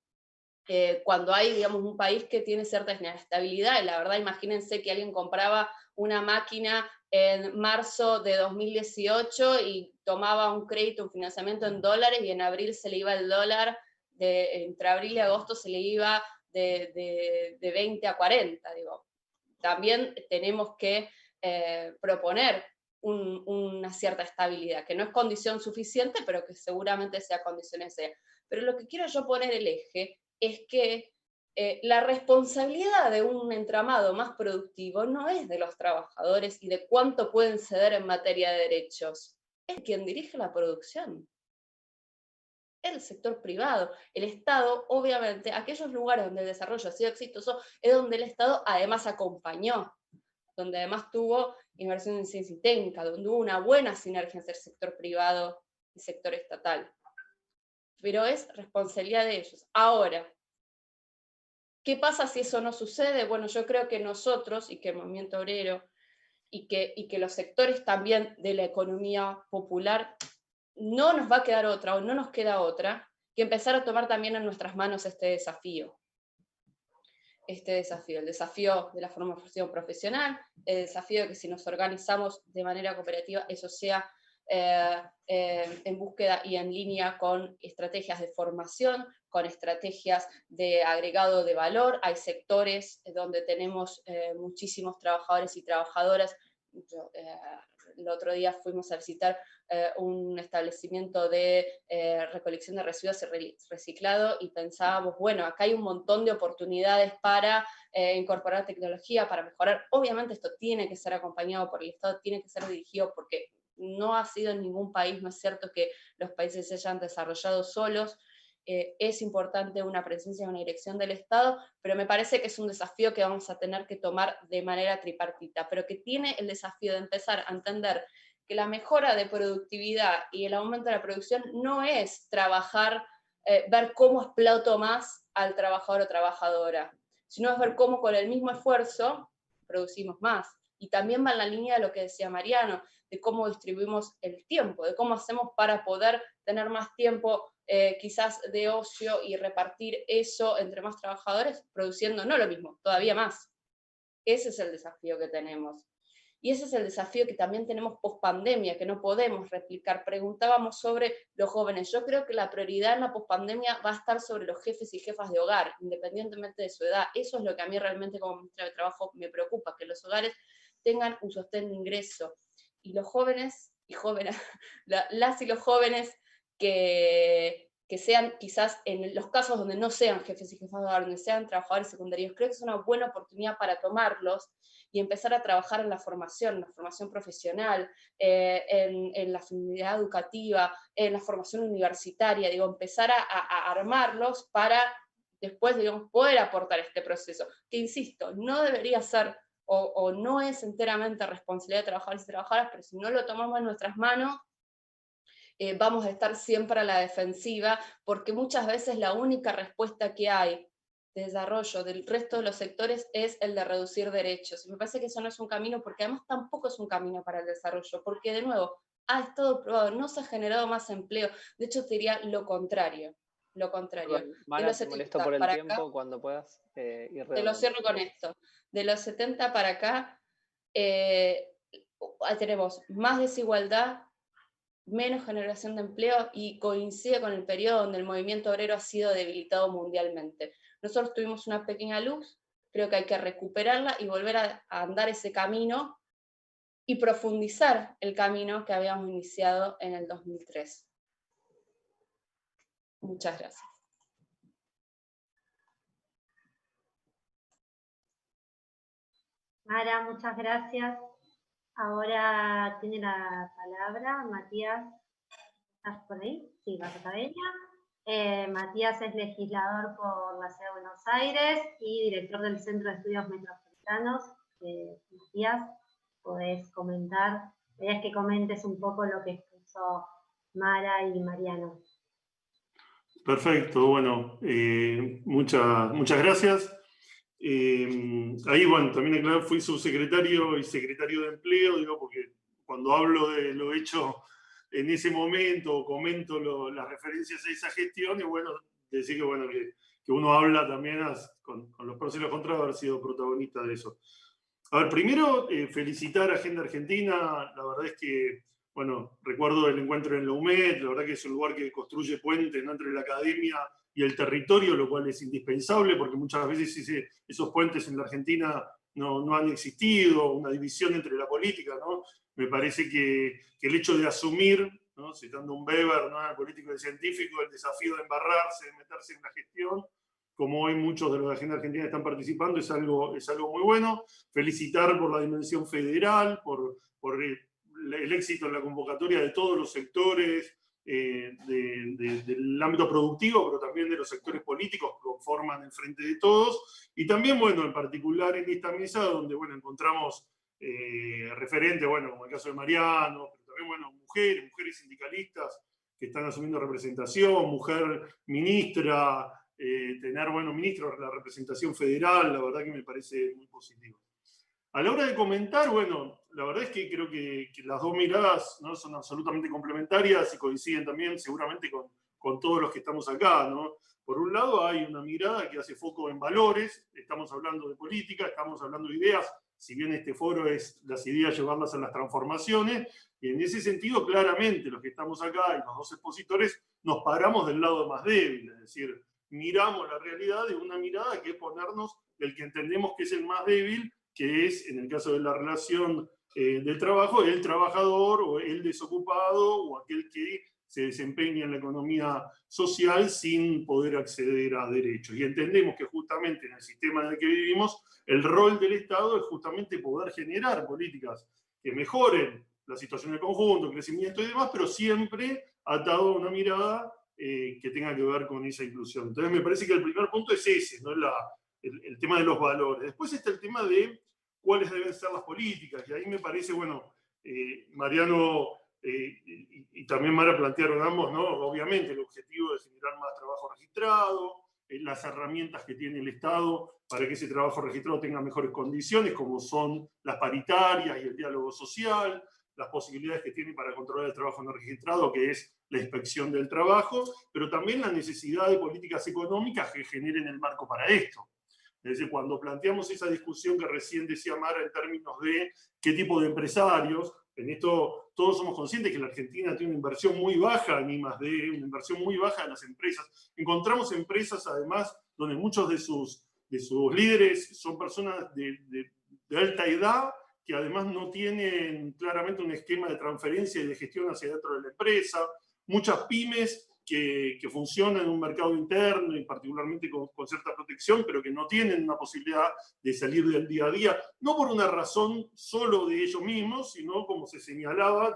cuando hay, digamos, un país que tiene cierta inestabilidad. Y la verdad, imagínense que alguien compraba una máquina en marzo de 2018 y tomaba un crédito, un financiamiento en dólares, y en abril se le iba el dólar, entre abril y agosto se le iba de 20 a 40, digo. También tenemos que proponer una cierta estabilidad, que no es condición suficiente, pero que seguramente sea condición necesaria. Pero lo que quiero yo poner el eje es que la responsabilidad de un entramado más productivo no es de los trabajadores y de cuánto pueden ceder en materia de derechos, es quien dirige la producción. El sector privado, el Estado, obviamente, aquellos lugares donde el desarrollo ha sido exitoso, es donde el Estado además acompañó, donde además tuvo inversión en ciencia y técnica, donde hubo una buena sinergia entre el sector privado y el sector estatal. Pero es responsabilidad de ellos. Ahora, ¿qué pasa si eso no sucede? Bueno, yo creo que nosotros, y que el movimiento obrero, y que los sectores también de la economía popular, no nos va a quedar otra, o no nos queda otra, que empezar a tomar también en nuestras manos este desafío. El desafío de la formación profesional, el desafío de que si nos organizamos de manera cooperativa, eso sea en búsqueda y en línea con estrategias de formación, con estrategias de agregado de valor. Hay sectores donde tenemos muchísimos trabajadores y trabajadoras. El otro día fuimos a visitar un establecimiento de recolección de residuos y reciclado, y pensábamos, bueno, acá hay un montón de oportunidades para incorporar tecnología, para mejorar. Obviamente esto tiene que ser acompañado por el Estado, tiene que ser dirigido, porque no ha sido en ningún país, no es cierto que los países se hayan desarrollado solos. Es importante una presencia y una dirección del Estado, pero me parece que es un desafío que vamos a tener que tomar de manera tripartita, pero que tiene el desafío de empezar a entender que la mejora de productividad y el aumento de la producción no es trabajar, ver cómo exploto más al trabajador o trabajadora, sino es ver cómo con el mismo esfuerzo producimos más. Y también va en la línea de lo que decía Mariano, de cómo distribuimos el tiempo, de cómo hacemos para poder tener más tiempo quizás de ocio y repartir eso entre más trabajadores, produciendo no lo mismo, todavía más. Ese es el desafío que tenemos. Y ese es el desafío que también tenemos post-pandemia, que no podemos replicar. Preguntábamos sobre los jóvenes. Yo creo que la prioridad en la post-pandemia va a estar sobre los jefes y jefas de hogar, independientemente de su edad. Eso es lo que a mí realmente como ministra de Trabajo me preocupa, que los hogares tengan un sostén de ingreso. Y los jóvenes y jóvenes, las y los jóvenes que sean quizás en los casos donde no sean jefes y jefas de hogar, donde sean trabajadores secundarios, creo que es una buena oportunidad para tomarlos y empezar a trabajar en la formación profesional, en la finalidad educativa, en la formación universitaria, digo, empezar a armarlos para después, digamos, poder aportar este proceso, que insisto, no debería ser o no es enteramente responsabilidad de trabajadores y trabajadoras, pero si no lo tomamos en nuestras manos, vamos a estar siempre a la defensiva, porque muchas veces la única respuesta que hay de desarrollo del resto de los sectores es el de reducir derechos. Y me parece que eso no es un camino, porque además tampoco es un camino para el desarrollo, porque de nuevo, ha estado probado, no se ha generado más empleo, de hecho te diría lo contrario. Lo contrario. Bueno, Mara, te molesto por el tiempo, acá, cuando puedas ir te lo cierro con esto. De los 70 para acá tenemos más desigualdad, menos generación de empleo, y coincide con el periodo donde el movimiento obrero ha sido debilitado mundialmente. Nosotros tuvimos una pequeña luz, creo que hay que recuperarla y volver a andar ese camino y profundizar el camino que habíamos iniciado en el 2003. Muchas gracias. Mara, muchas gracias. Ahora tiene la palabra Matías. ¿Estás por ahí? Sí, Bartavenia. Matías es legislador por la Ciudad de Buenos Aires y director del Centro de Estudios Metropolitanos. Matías, podés comentar, querías que comentes un poco lo que expuso Mara y Mariano. Perfecto, bueno, muchas gracias. Ahí, bueno, también aclarar, fui subsecretario y secretario de Empleo, digo, porque cuando hablo de lo hecho en ese momento, o comento las referencias a esa gestión, y bueno, decir que, bueno, que uno habla también con los pros y los contras de haber sido protagonista de eso. A ver, primero, felicitar a Agenda Argentina. La verdad es que, bueno, recuerdo el encuentro en la UMED, la verdad que es un lugar que construye puentes, ¿no?, entre la academia y el territorio, lo cual es indispensable, porque muchas veces esos puentes en la Argentina no han existido, una división entre la política, ¿no? Me parece que el hecho de asumir, ¿no?, citando un Weber, ¿no?, al político y científico, el desafío de embarrarse, de meterse en la gestión, como hoy muchos de los de Agenda Argentina están participando, es algo muy bueno. Felicitar por la dimensión federal, por el éxito en la convocatoria de todos los sectores del ámbito productivo, pero también de los sectores políticos que conforman el Frente de Todos. Y también, bueno, en particular en esta mesa, donde, bueno, encontramos referentes, bueno, como el caso de Mariano, pero también, bueno, mujeres sindicalistas que están asumiendo representación, mujer ministra, tener, bueno, ministros de la representación federal, la verdad que me parece muy positivo. A la hora de comentar, bueno, la verdad es que creo que las dos miradas, ¿no?, son absolutamente complementarias y coinciden también seguramente con todos los que estamos acá, ¿no? Por un lado hay una mirada que hace foco en valores, estamos hablando de política, estamos hablando de ideas, si bien este foro es las ideas llevarlas a las transformaciones, y en ese sentido claramente los que estamos acá y los dos expositores nos paramos del lado más débil, es decir, miramos la realidad de una mirada que es ponernos del que entendemos que es el más débil, que es, en el caso de la relación del trabajo, el trabajador o el desocupado o aquel que se desempeña en la economía social sin poder acceder a derechos. Y entendemos que justamente en el sistema en el que vivimos, el rol del Estado es justamente poder generar políticas que mejoren la situación del conjunto, el crecimiento y demás, pero siempre atado a una mirada que tenga que ver con esa inclusión. Entonces me parece que el primer punto es ese, ¿no?, el tema de los valores. Después está el tema de cuáles deben ser las políticas, y ahí me parece, bueno, Mariano y también Mara plantearon ambos, ¿no?, obviamente el objetivo de generar más trabajo registrado, las herramientas que tiene el Estado para que ese trabajo registrado tenga mejores condiciones, como son las paritarias y el diálogo social, las posibilidades que tiene para controlar el trabajo no registrado, que es la inspección del trabajo, pero también la necesidad de políticas económicas que generen el marco para esto. Es decir, cuando planteamos esa discusión que recién decía Mara en términos de qué tipo de empresarios, en esto todos somos conscientes que la Argentina tiene una inversión muy baja en I+D, una inversión muy baja en las empresas. Encontramos empresas, además, donde muchos de sus líderes son personas de alta edad, que además no tienen claramente un esquema de transferencia y de gestión hacia dentro de la empresa. Muchas pymes que funcionan en un mercado interno y particularmente con cierta protección, pero que no tienen una posibilidad de salir del día a día, no por una razón solo de ellos mismos, sino como se señalaba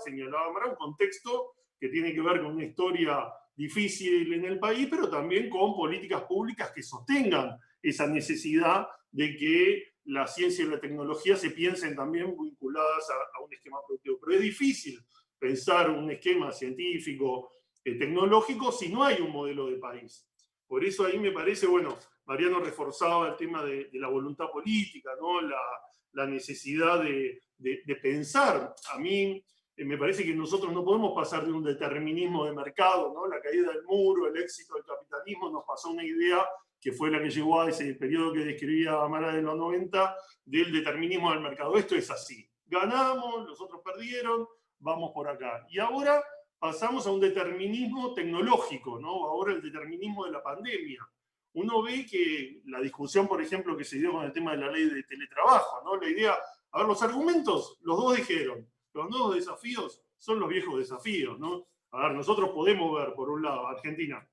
Mara, un contexto que tiene que ver con una historia difícil en el país, pero también con políticas públicas que sostengan esa necesidad de que la ciencia y la tecnología se piensen también vinculadas a un esquema productivo. Pero es difícil pensar un esquema científico, tecnológico, si no hay un modelo de país. Por eso ahí me parece, bueno, Mariano reforzaba el tema de la voluntad política, ¿no?, la necesidad de pensar. A mí me parece que nosotros no podemos pasar de un determinismo de mercado, ¿no?, la caída del muro, el éxito del capitalismo, nos pasó una idea que fue la que llevó a ese periodo que describía Mara de los 90, del determinismo del mercado. Esto es así. Ganamos, los otros perdieron, vamos por acá. Y ahora pasamos a un determinismo tecnológico, ¿no? Ahora el determinismo de la pandemia. Uno ve que la discusión, por ejemplo, que se dio con el tema de la ley de teletrabajo, ¿no? La idea, a ver, los argumentos, los dos dijeron, los nuevos desafíos son los viejos desafíos, ¿no? A ver, nosotros podemos ver, por un lado, Argentina,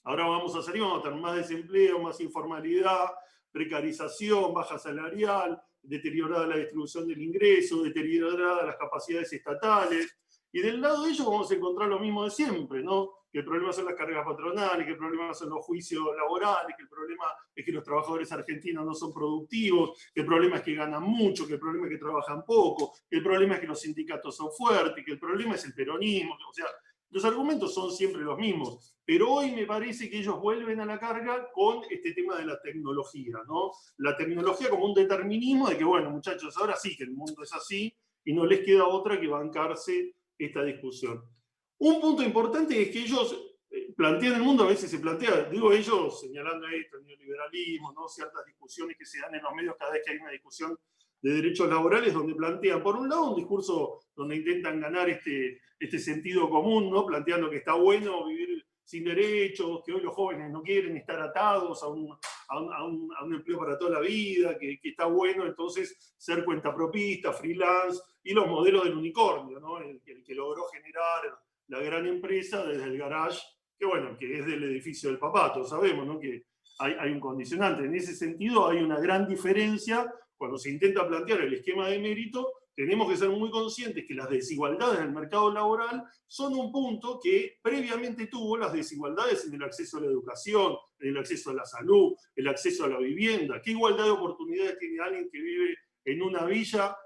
ahora vamos a salir, vamos a tener más desempleo, más informalidad, precarización, baja salarial, deteriorada la distribución del ingreso, deteriorada las capacidades estatales. Y del lado de ellos vamos a encontrar lo mismo de siempre, ¿no? Que el problema son las cargas patronales, que el problema son los juicios laborales, que el problema es que los trabajadores argentinos no son productivos, que el problema es que ganan mucho, que el problema es que trabajan poco, que el problema es que los sindicatos son fuertes, que el problema es el peronismo. O sea, Los argumentos son siempre los mismos, pero hoy me parece que ellos vuelven a la carga con este tema de la tecnología, ¿no? La tecnología como un determinismo de que, bueno, muchachos, ahora sí que el mundo es así y no les queda otra que bancarse esta discusión. Un punto importante es que ellos plantean el mundo, a veces se plantea, digo ellos señalando esto, el neoliberalismo, ¿no? Ciertas discusiones que se dan en los medios cada vez que hay una discusión de derechos laborales, donde plantean, por un lado, un discurso donde intentan ganar este sentido común, ¿no? Planteando que está bueno vivir sin derechos, que hoy los jóvenes no quieren estar atados a un empleo para toda la vida, que está bueno entonces ser cuentapropista, freelance, y los modelos del unicornio, ¿no? El que logró generar la gran empresa desde el garage, que bueno, que es del edificio del papá, todos sabemos, ¿no? Que hay un condicionante. En ese sentido hay una gran diferencia cuando se intenta plantear el esquema de mérito. Tenemos que ser muy conscientes que las desigualdades del mercado laboral son un punto que previamente tuvo las desigualdades en el acceso a la educación, en el acceso a la salud, el acceso a la vivienda. ¿Qué igualdad de oportunidades tiene alguien que vive en una villa,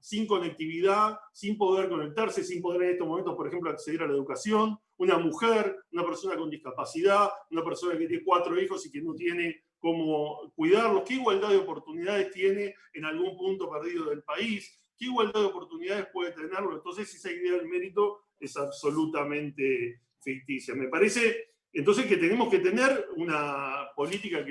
sin conectividad, sin poder conectarse, sin poder en estos momentos, por ejemplo, acceder a la educación? Una mujer, una persona con discapacidad, una persona que tiene 4 hijos y que no tiene cómo cuidarlos. ¿Qué igualdad de oportunidades tiene en algún punto perdido del país? ¿Qué igualdad de oportunidades puede tenerlo? Entonces esa idea del mérito es absolutamente ficticia. Me parece entonces que tenemos que tener una política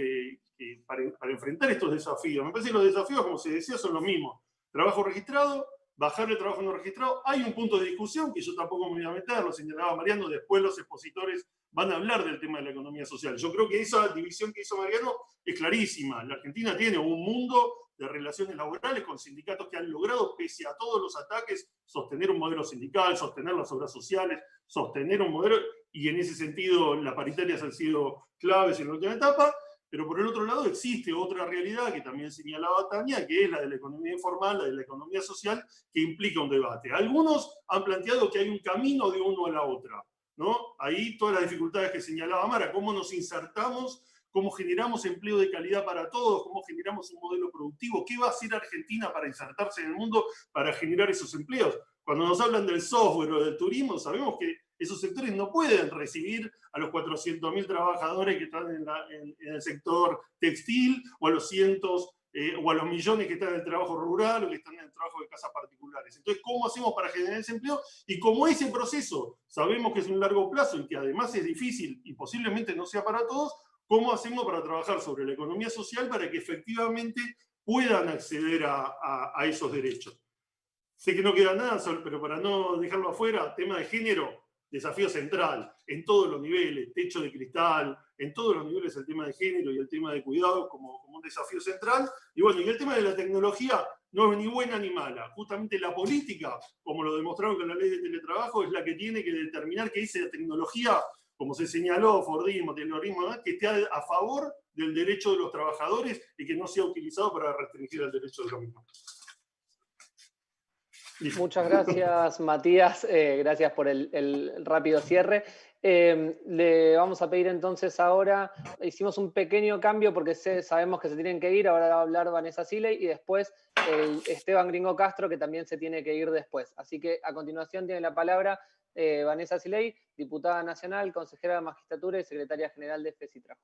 para enfrentar estos desafíos. Me parece que los desafíos, como se decía, son los mismos. Trabajo registrado, bajar el trabajo no registrado. Hay un punto de discusión que yo tampoco me voy a meter, lo señalaba Mariano, después los expositores van a hablar del tema de la economía social. Yo creo que esa división que hizo Mariano es clarísima. La Argentina tiene un mundo de relaciones laborales con sindicatos que han logrado, pese a todos los ataques, sostener un modelo sindical, sostener las obras sociales, sostener un modelo, y en ese sentido las paritarias han sido claves en la última etapa. Pero por el otro lado existe otra realidad que también señalaba Tania, que es la de la economía informal, la de la economía social, que implica un debate. Algunos han planteado que hay un camino de uno a la otra, ¿no? Ahí todas las dificultades que señalaba Mara, cómo nos insertamos, cómo generamos empleo de calidad para todos, cómo generamos un modelo productivo, qué va a hacer Argentina para insertarse en el mundo, para generar esos empleos. Cuando nos hablan del software o del turismo, sabemos que esos sectores no pueden recibir a los 400.000 trabajadores que están en el sector textil, o a los o a los millones que están en el trabajo rural o que están en el trabajo de casas particulares. Entonces, ¿cómo hacemos para generar ese empleo? Y como ese proceso sabemos que es un largo plazo y que además es difícil y posiblemente no sea para todos, ¿cómo hacemos para trabajar sobre la economía social para que efectivamente puedan acceder a esos derechos? Sé que no queda nada, pero para no dejarlo afuera, tema de género, desafío central, en todos los niveles, techo de cristal, en todos los niveles el tema de género y el tema de cuidado como un desafío central. Y bueno, y el tema de la tecnología no es ni buena ni mala. Justamente la política, como lo demostraron con la ley de teletrabajo, es la que tiene que determinar que esa tecnología, como se señaló, Fordismo, terrorismo, que esté a favor del derecho de los trabajadores y que no sea utilizado para restringir el derecho de los mismos. Muchas gracias, Matías. Gracias por el rápido cierre. Le vamos a pedir entonces ahora, hicimos un pequeño cambio porque sabemos que se tienen que ir, ahora va a hablar Vanessa Siley y después Esteban Gringo Castro, que también se tiene que ir después. Así que a continuación tiene la palabra Vanessa Siley, diputada nacional, consejera de magistratura y secretaria general de FESITRABAJO.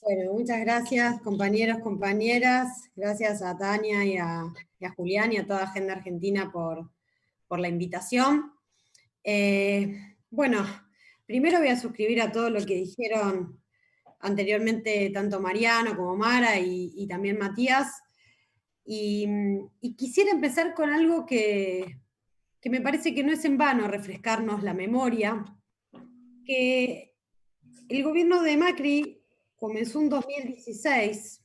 Bueno, muchas gracias, compañeros, compañeras. Gracias a Tania y a Julián y a toda Agenda Argentina por la invitación. Bueno, primero voy a suscribir a todo lo que dijeron anteriormente tanto Mariano como Mara y también Matías. Y quisiera empezar con algo que me parece que no es en vano refrescarnos la memoria, que el gobierno de Macri comenzó en 2016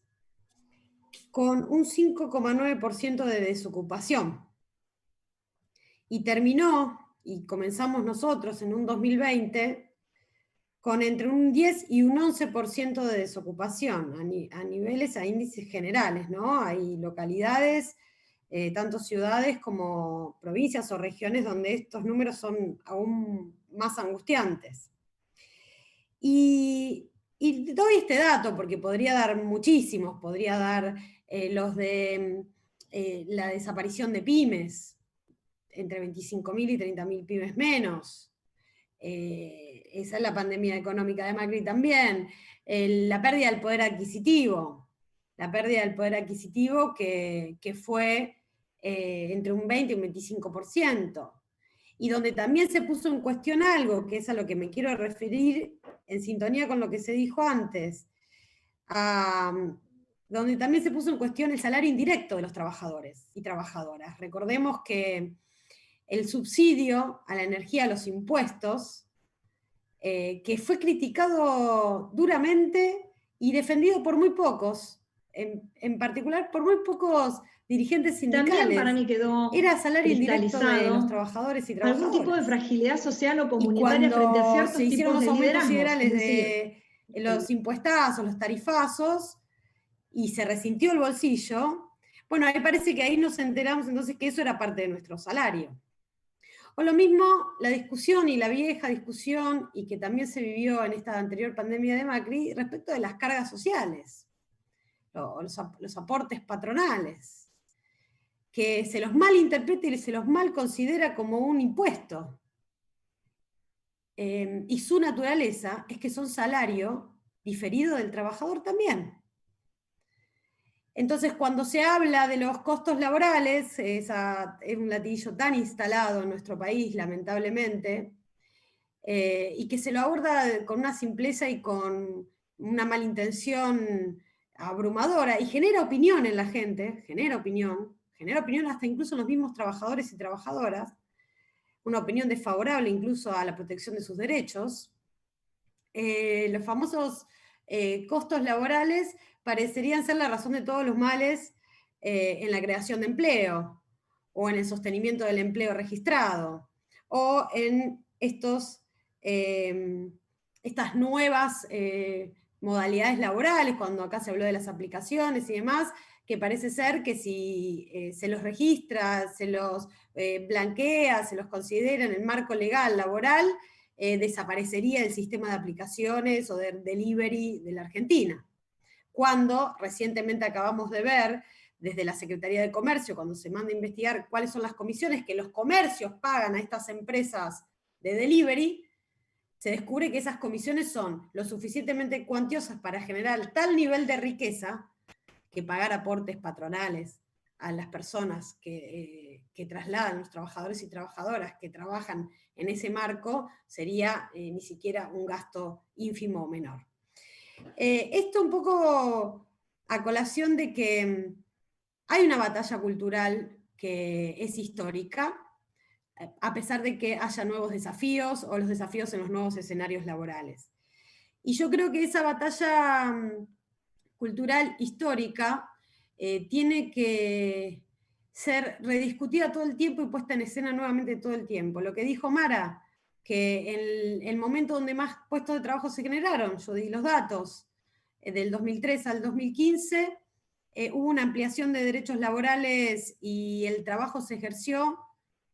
con un 5,9% de desocupación y terminó, y comenzamos nosotros en un 2020, con entre un 10 y un 11% de desocupación a niveles, a índices generales, ¿no? Hay localidades, tanto ciudades como provincias o regiones donde estos números son aún más angustiantes. Y doy este dato porque podría dar muchísimos, podría dar los de la desaparición de pymes, entre 25.000 y 30.000 pymes menos. Esa es la pandemia económica de Macri también. La pérdida del poder adquisitivo. La pérdida del poder adquisitivo que fue entre un 20 y un 25%. Y donde también se puso en cuestión algo, que es a lo que me quiero referir en sintonía con lo que se dijo antes, donde también se puso en cuestión el salario indirecto de los trabajadores y trabajadoras. Recordemos que el subsidio a la energía, a los impuestos, que fue criticado duramente y defendido por muy pocos, en particular por muy pocos dirigentes sindicales. También para mí quedó era salario indirecto de los trabajadores y trabajadoras. Algún tipo de fragilidad social o comunitaria frente a ciertos se hicieron tipos los de aumentos liderazgos. siderales de los impuestazos, los tarifazos, y se resintió el bolsillo, bueno, ahí parece que ahí nos enteramos entonces que eso era parte de nuestro salario. O lo mismo, la discusión y la vieja discusión, y que también se vivió en esta anterior pandemia de Macri, respecto de las cargas sociales, los aportes patronales, que se los malinterpreta y se los mal considera como un impuesto. Y su naturaleza es que son salario diferido del trabajador también. Entonces, cuando se habla de los costos laborales, es un latiguillo tan instalado en nuestro país, lamentablemente, y que se lo aborda con una simpleza y con una malintención abrumadora, y genera opinión en la gente, genera opinión hasta incluso en los mismos trabajadores y trabajadoras, una opinión desfavorable incluso a la protección de sus derechos. Los famosos costos laborales parecerían ser la razón de todos los males en la creación de empleo, o en el sostenimiento del empleo registrado, o en estas nuevas modalidades laborales, cuando acá se habló de las aplicaciones y demás, que parece ser que si se los registra, se los blanquea, se los considera en el marco legal laboral, desaparecería el sistema de aplicaciones o de delivery de la Argentina. Cuando recientemente acabamos de ver, desde la Secretaría de Comercio, cuando se manda a investigar cuáles son las comisiones que los comercios pagan a estas empresas de delivery, se descubre que esas comisiones son lo suficientemente cuantiosas para generar tal nivel de riqueza que pagar aportes patronales a las personas que trasladan, los trabajadores y trabajadoras que trabajan en ese marco, sería ni siquiera un gasto ínfimo o menor. Esto un poco a colación de que hay una batalla cultural que es histórica, a pesar de que haya nuevos desafíos o los desafíos en los nuevos escenarios laborales. Y yo creo que esa batalla cultural histórica tiene que ser rediscutida todo el tiempo y puesta en escena nuevamente todo el tiempo. Lo que dijo Mara, que en el momento donde más puestos de trabajo se generaron, yo di los datos, del 2003 al 2015, hubo una ampliación de derechos laborales y el trabajo se ejerció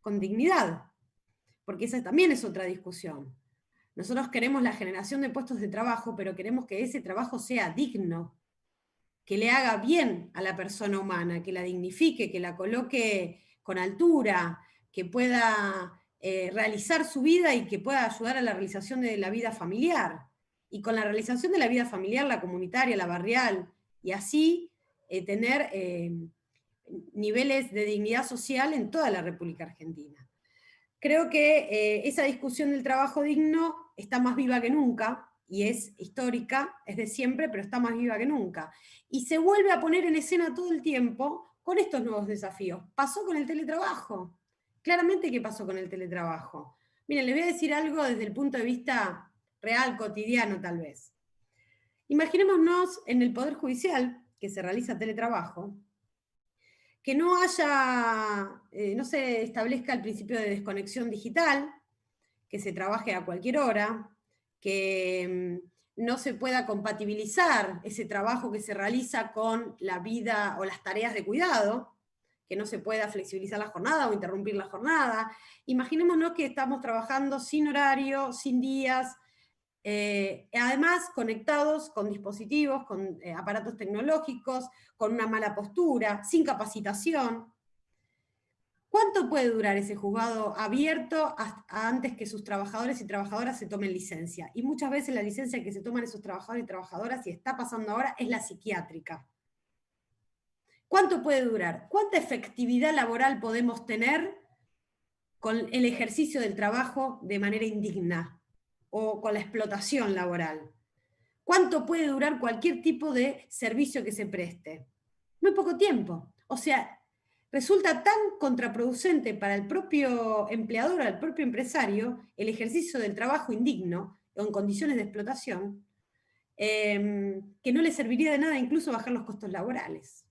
con dignidad, porque esa también es otra discusión. Nosotros queremos la generación de puestos de trabajo, pero queremos que ese trabajo sea digno, que le haga bien a la persona humana, que la dignifique, que la coloque con altura, que pueda realizar su vida y que pueda ayudar a la realización de la vida familiar. Y con la realización de la vida familiar, la comunitaria, la barrial, y así tener niveles de dignidad social en toda la República Argentina. Creo que esa discusión del trabajo digno está más viva que nunca, y es histórica, es de siempre, pero está más viva que nunca. Y se vuelve a poner en escena todo el tiempo con estos nuevos desafíos. Pasó con el teletrabajo. Claramente, ¿qué pasó con el teletrabajo? Miren, les voy a decir algo desde el punto de vista real, cotidiano tal vez. Imaginémonos en el Poder Judicial, que se realiza teletrabajo, que no se establezca el principio de desconexión digital, que se trabaje a cualquier hora, que no se pueda compatibilizar ese trabajo que se realiza con la vida o las tareas de cuidado, que no se pueda flexibilizar la jornada o interrumpir la jornada. Imaginémonos que estamos trabajando sin horario, sin días, además conectados con dispositivos, con aparatos tecnológicos, con una mala postura, sin capacitación. ¿Cuánto puede durar ese juzgado abierto antes que sus trabajadores y trabajadoras se tomen licencia? Y muchas veces la licencia que se toman esos trabajadores y trabajadoras, y está pasando ahora, es la psiquiátrica. ¿Cuánto puede durar? ¿Cuánta efectividad laboral podemos tener con el ejercicio del trabajo de manera indigna o con la explotación laboral? ¿Cuánto puede durar cualquier tipo de servicio que se preste? Muy poco tiempo. O sea, resulta tan contraproducente para el propio empleador, al propio empresario, el ejercicio del trabajo indigno o en condiciones de explotación, que no le serviría de nada incluso bajar los costos laborales.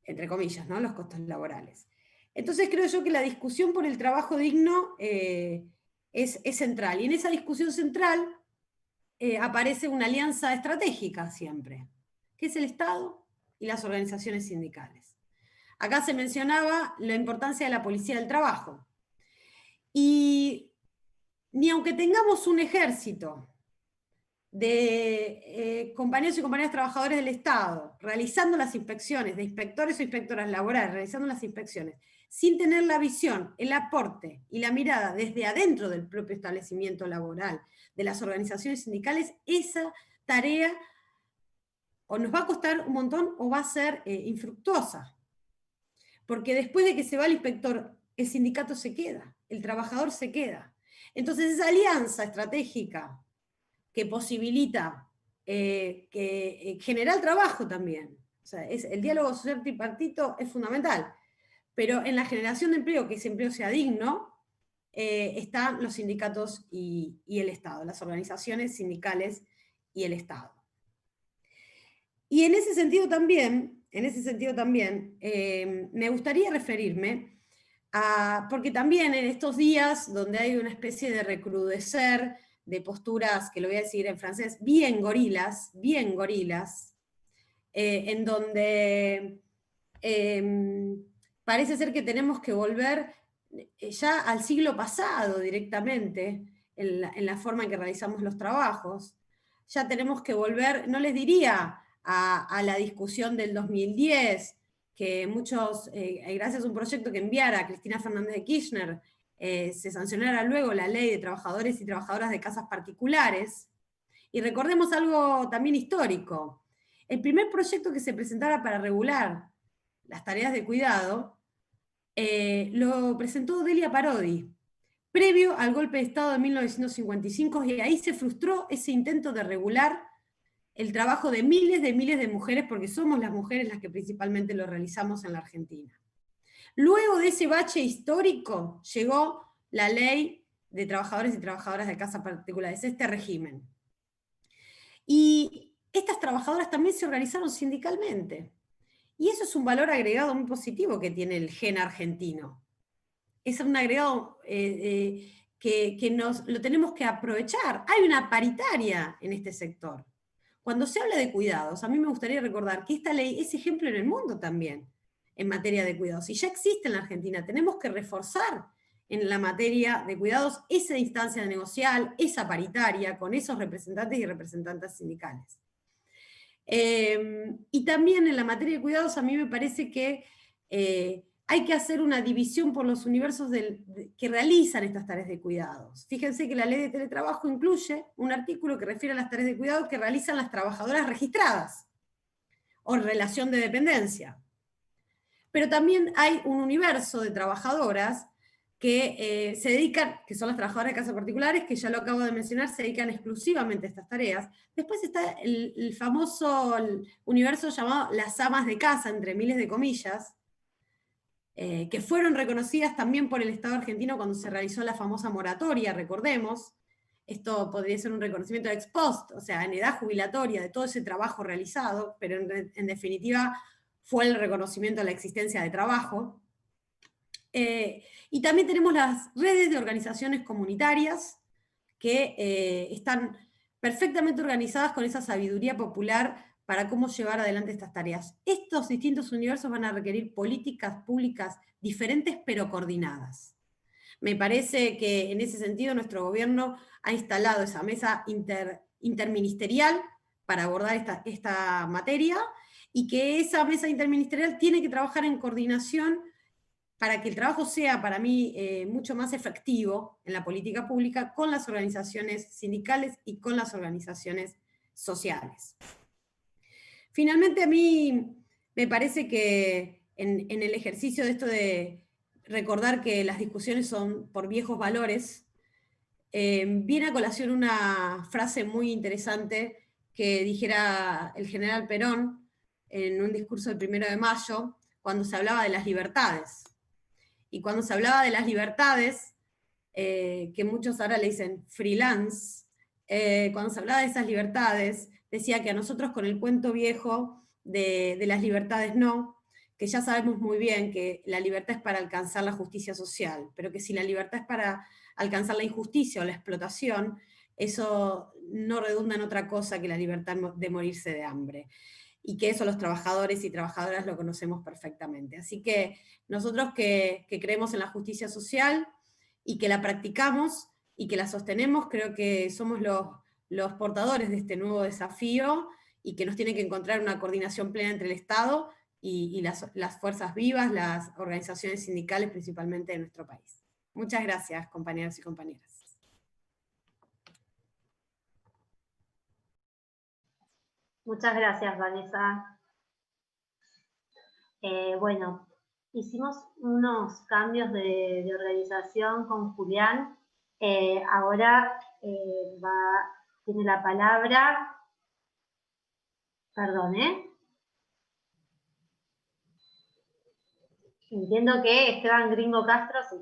Entre comillas, ¿no? Los costos laborales. Entonces creo yo que la discusión por el trabajo digno es central. Y en esa discusión central aparece una alianza estratégica siempre, que es el Estado y las organizaciones sindicales. Acá se mencionaba la importancia de la policía del trabajo. Y ni aunque tengamos un ejército de compañeros y compañeras trabajadores del Estado realizando las inspecciones, de inspectores o inspectoras laborales realizando las inspecciones, sin tener la visión, el aporte y la mirada desde adentro del propio establecimiento laboral, de las organizaciones sindicales, esa tarea o nos va a costar un montón o va a ser infructuosa. Porque después de que se va el inspector, el sindicato se queda, el trabajador se queda. Entonces esa alianza estratégica que posibilita que generar trabajo también, o sea, el diálogo social tripartito es fundamental, pero en la generación de empleo, que ese empleo sea digno, están los sindicatos y el Estado, las organizaciones sindicales y el Estado. Y en ese sentido también, me gustaría referirme a, porque también en estos días donde hay una especie de recrudecer de posturas, que lo voy a decir en francés, bien gorilas, en donde parece ser que tenemos que volver ya al siglo pasado directamente en la forma en que realizamos los trabajos. Ya tenemos que volver, no les diría a la discusión del 2010, que muchos, gracias a un proyecto que enviara Cristina Fernández de Kirchner, se sancionara luego la ley de trabajadores y trabajadoras de casas particulares. Y recordemos algo también histórico. El primer proyecto que se presentara para regular las tareas de cuidado lo presentó Delia Parodi, previo al golpe de Estado de 1955, y ahí se frustró ese intento de regular el trabajo de miles de mujeres, porque somos las mujeres las que principalmente lo realizamos en la Argentina. Luego de ese bache histórico llegó la ley de trabajadores y trabajadoras de casas particulares, este régimen. Y estas trabajadoras también se organizaron sindicalmente. Y eso es un valor agregado muy positivo que tiene el gen argentino. Es un agregado que lo tenemos que aprovechar. Hay una paritaria en este sector. Cuando se habla de cuidados, a mí me gustaría recordar que esta ley es ejemplo en el mundo también, en materia de cuidados. Y ya existe en la Argentina, tenemos que reforzar en la materia de cuidados esa instancia negocial, esa paritaria, con esos representantes y representantes sindicales. Y también en la materia de cuidados a mí me parece que hay que hacer una división por los universos que realizan estas tareas de cuidados. Fíjense que la ley de teletrabajo incluye un artículo que refiere a las tareas de cuidado que realizan las trabajadoras registradas o en relación de dependencia. Pero también hay un universo de trabajadoras que se dedican, que son las trabajadoras de casas particulares, que ya lo acabo de mencionar, se dedican exclusivamente a estas tareas. Después está el famoso universo llamado las amas de casa, entre miles de comillas, que fueron reconocidas también por el Estado argentino cuando se realizó la famosa moratoria, recordemos. Esto podría ser un reconocimiento ex post, o sea, en edad jubilatoria de todo ese trabajo realizado, pero en definitiva fue el reconocimiento de la existencia de trabajo. Y también tenemos las redes de organizaciones comunitarias que están perfectamente organizadas con esa sabiduría popular para cómo llevar adelante estas tareas. Estos distintos universos van a requerir políticas públicas diferentes pero coordinadas. Me parece que en ese sentido nuestro gobierno ha instalado esa mesa interministerial para abordar esta materia, y que esa mesa interministerial tiene que trabajar en coordinación para que el trabajo sea para mí mucho más efectivo en la política pública con las organizaciones sindicales y con las organizaciones sociales. Finalmente, a mí me parece que en el ejercicio de esto de recordar que las discusiones son por viejos valores, viene a colación una frase muy interesante que dijera el general Perón en un discurso del 1 de mayo, cuando se hablaba de las libertades. Y cuando se hablaba de las libertades, que muchos ahora le dicen freelance, cuando se hablaba de esas libertades, decía que a nosotros con el cuento viejo de las libertades no, que ya sabemos muy bien que la libertad es para alcanzar la justicia social, pero que si la libertad es para alcanzar la injusticia o la explotación, eso no redunda en otra cosa que la libertad de morirse de hambre. Y que eso los trabajadores y trabajadoras lo conocemos perfectamente. Así que nosotros que creemos en la justicia social y que la practicamos y que la sostenemos, creo que somos los portadores de este nuevo desafío y que nos tiene que encontrar una coordinación plena entre el Estado y las fuerzas vivas, las organizaciones sindicales principalmente de nuestro país. Muchas gracias, compañeros y compañeras. Muchas gracias, Vanessa. Bueno, hicimos unos cambios de organización con Julián. Ahora tiene la palabra. Perdón, Entiendo que Esteban Gringo Castro, sí.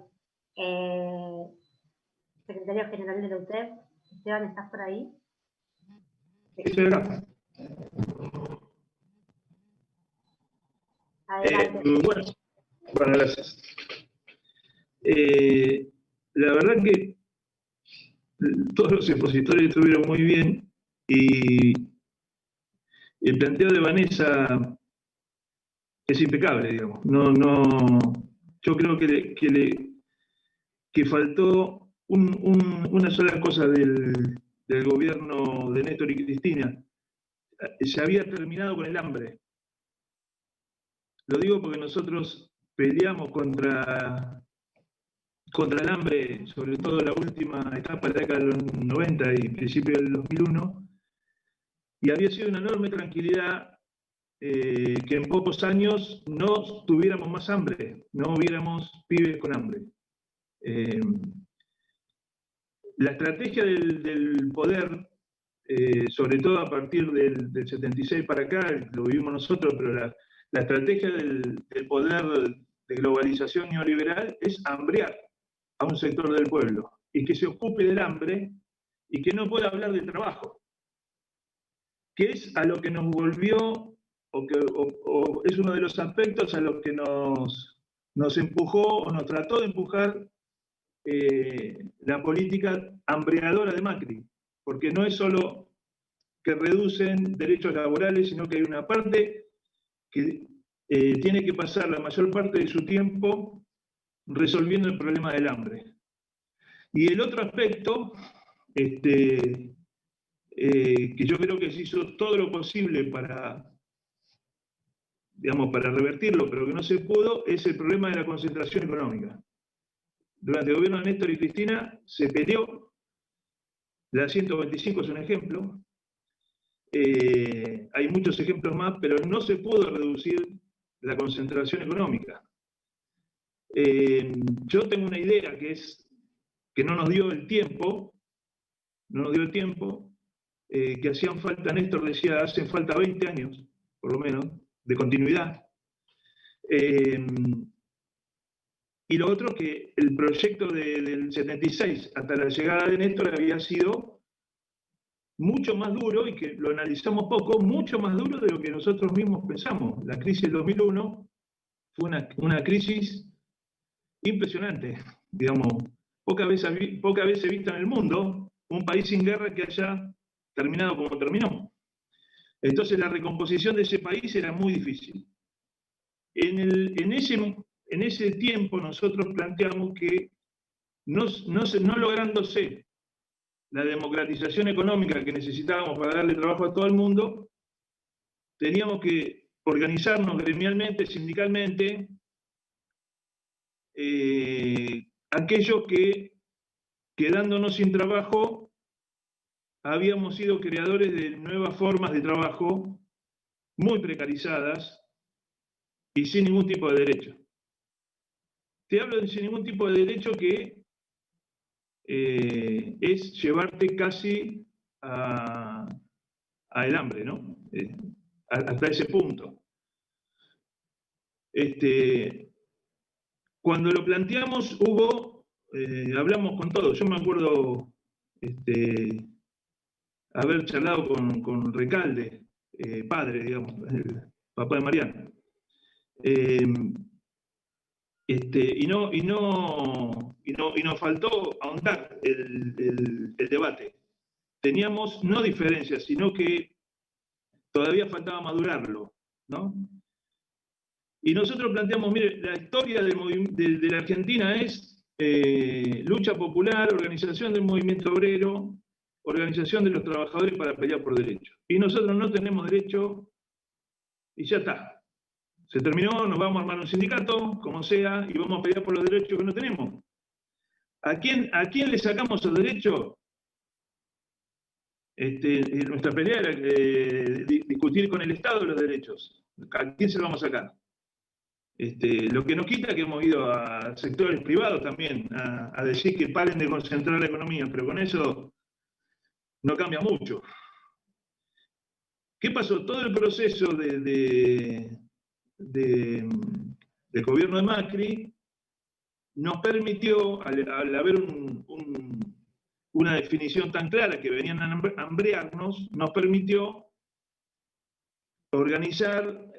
Secretario General de la UTEP. Esteban, ¿estás por ahí? Estoy acá. Bueno, gracias. La verdad que todos los expositores estuvieron muy bien y el planteo de Vanessa es impecable, digamos. Yo creo que faltó una sola cosa del gobierno de Néstor y Cristina. Se había terminado con el hambre. Lo digo porque nosotros peleamos contra el hambre, sobre todo en la última etapa de la década de los 90 y principio del 2001, y había sido una enorme tranquilidad que en pocos años no tuviéramos más hambre, no hubiéramos pibes con hambre. La estrategia del poder, sobre todo a partir del 76 para acá, lo vivimos nosotros, pero la estrategia del poder de globalización neoliberal es hambrear a un sector del pueblo y que se ocupe del hambre y que no pueda hablar de trabajo, que es a lo que nos volvió, o es uno de los aspectos a los que nos empujó o nos trató de empujar la política hambreadora de Macri, porque no es solo que reducen derechos laborales, sino que hay una parte que tiene que pasar la mayor parte de su tiempo resolviendo el problema del hambre. Y el otro aspecto, que yo creo que se hizo todo lo posible para revertirlo, pero que no se pudo, es el problema de la concentración económica. Durante el gobierno de Néstor y Cristina se peleó, la 125 es un ejemplo, hay muchos ejemplos más, pero no se pudo reducir la concentración económica. Yo tengo una idea que es que no nos dio el tiempo, que hacían falta, Néstor decía, hacen falta 20 años, por lo menos, de continuidad. Y lo otro, que el proyecto del 76 hasta la llegada de Néstor había sido mucho más duro, y que lo analizamos poco, mucho más duro de lo que nosotros mismos pensamos. La crisis del 2001 fue una crisis impresionante, digamos, pocas veces vista en el mundo, un país sin guerra que haya terminado como terminó. Entonces la recomposición de ese país era muy difícil. En ese tiempo nosotros planteamos que no lográndose la democratización económica que necesitábamos para darle trabajo a todo el mundo, teníamos que organizarnos gremialmente, sindicalmente, aquellos que, quedándonos sin trabajo, habíamos sido creadores de nuevas formas de trabajo muy precarizadas y sin ningún tipo de derecho. Te hablo de sin ningún tipo de derecho que es llevarte casi al hambre, ¿no? Hasta ese punto. Cuando lo planteamos, hablamos con todos. Yo me acuerdo haber charlado con Recalde, padre, digamos, el papá de Mariano. Y nos faltó ahondar el debate. Teníamos no diferencias, sino que todavía faltaba madurarlo, ¿no? Y nosotros planteamos, mire, la historia de la Argentina es lucha popular, organización del movimiento obrero, organización de los trabajadores para pelear por derechos. Y nosotros no tenemos derecho y ya está. Se terminó, nos vamos a armar un sindicato, como sea, y vamos a pelear por los derechos que no tenemos. ¿A quién le sacamos el derecho? Nuestra pelea era discutir con el Estado los derechos. ¿A quién se lo vamos a sacar? Lo que nos quita que hemos ido a sectores privados también a decir que paren de concentrar la economía, pero con eso no cambia mucho. ¿Qué pasó? Todo el proceso del gobierno de Macri nos permitió, al haber una definición tan clara que venían a hambrearnos, nos permitió organizar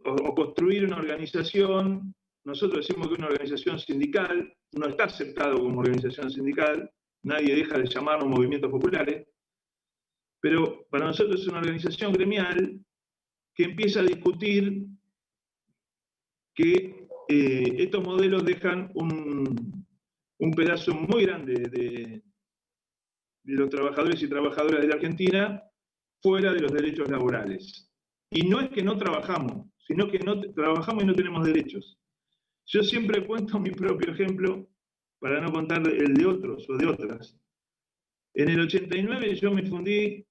o construir una organización. Nosotros decimos que una organización sindical no está aceptado como organización sindical, nadie deja de llamarnos movimientos populares, pero para nosotros es una organización gremial que empieza a discutir que estos modelos dejan un pedazo muy grande de los trabajadores y trabajadoras de la Argentina fuera de los derechos laborales. Y no es que no trabajamos, sino que no trabajamos y no tenemos derechos. Yo siempre cuento mi propio ejemplo para no contar el de otros o de otras. En el 89 yo me fundí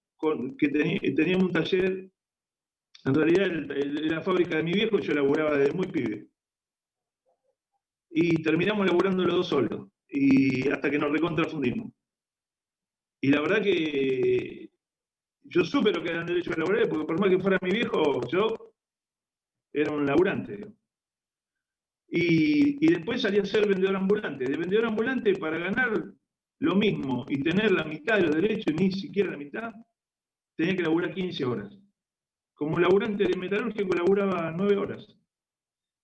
que teníamos un taller, en realidad era la fábrica de mi viejo, yo laburaba desde muy pibe. Y terminamos laburando los dos solos, y hasta que nos recontrafundimos. Y la verdad que yo supe lo que eran derechos laborales, porque por más que fuera mi viejo, yo era un laburante. Y después salí a ser vendedor ambulante. De vendedor ambulante, para ganar lo mismo y tener la mitad de los derechos, ni siquiera la mitad, tenía que laburar 15 horas. Como laburante de metalúrgico laburaba 9 horas.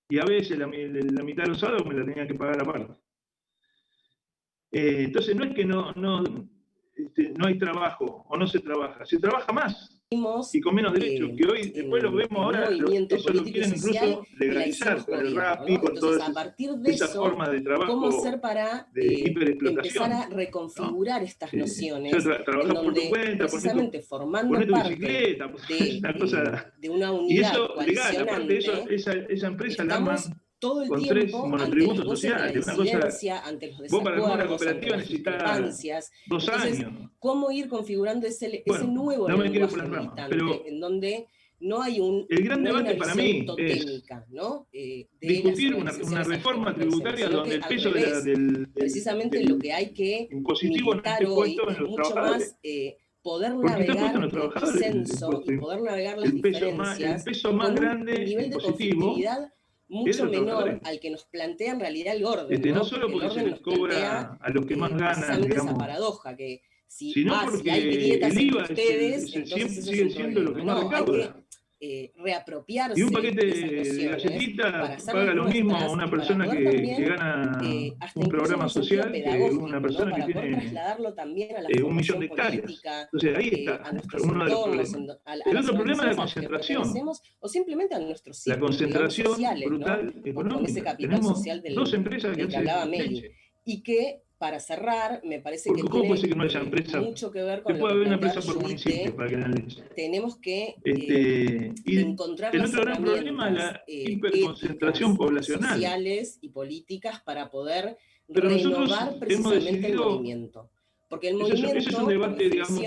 Y a veces la mitad de los sábados me la tenía que pagar aparte. Entonces no es que no hay trabajo o no se trabaja más. Y con menos derechos, que hoy después lo vemos ahora, eso lo quieren incluso legalizar con el rap y con todas esas formas de trabajo, cómo hacer para empezar a reconfigurar estas nociones, trabajar por tu cuenta, precisamente formando parte de una unidad coalicionante. Esa empresa la arman todo el con tiempo 3 monotributos sociales. Ante los vos para armar una desacuerdos, cooperativa necesitas 2 años. ¿Cómo ir configurando ese nuevo lenguaje militante, en donde no hay el gran debate para mí técnica, ¿no? Discutir una reforma tributaria donde el peso precisamente lo que hay que impositivo no esté puesto en los trabajadores. Poder navegar el censo y poder navegar las diferencias el peso más grande nivel de conflictividad mucho menor al que nos plantea en realidad el orden. No solo porque se les cobra a los que más ganan, esa paradoja que si el hay grietas IVA ustedes, siempre sigue siendo lo que más recauda. Reapropiarse y un paquete de galletitas paga lo mismo a una persona que gana un programa social que una persona que tiene $1 millón de hectáreas. Entonces ahí está uno de los problemas. El otro problema es la concentración. O simplemente a nuestros la concentración sociales, brutal ¿no? económica. Con ese capital social del 2 empresas que hablaba Meli. Y que para cerrar, me parece que ¿cómo puede ser tiene que no haya empresa? mucho que ver con lo puede haber que una plantea empresa por municipio para que la analice. tenemos que y encontrar el las otro gran problema es herramientas la hiperconcentración poblacional. sociales y políticas para poder Pero renovar precisamente el movimiento. Porque el movimiento, eso es un debate, digamos,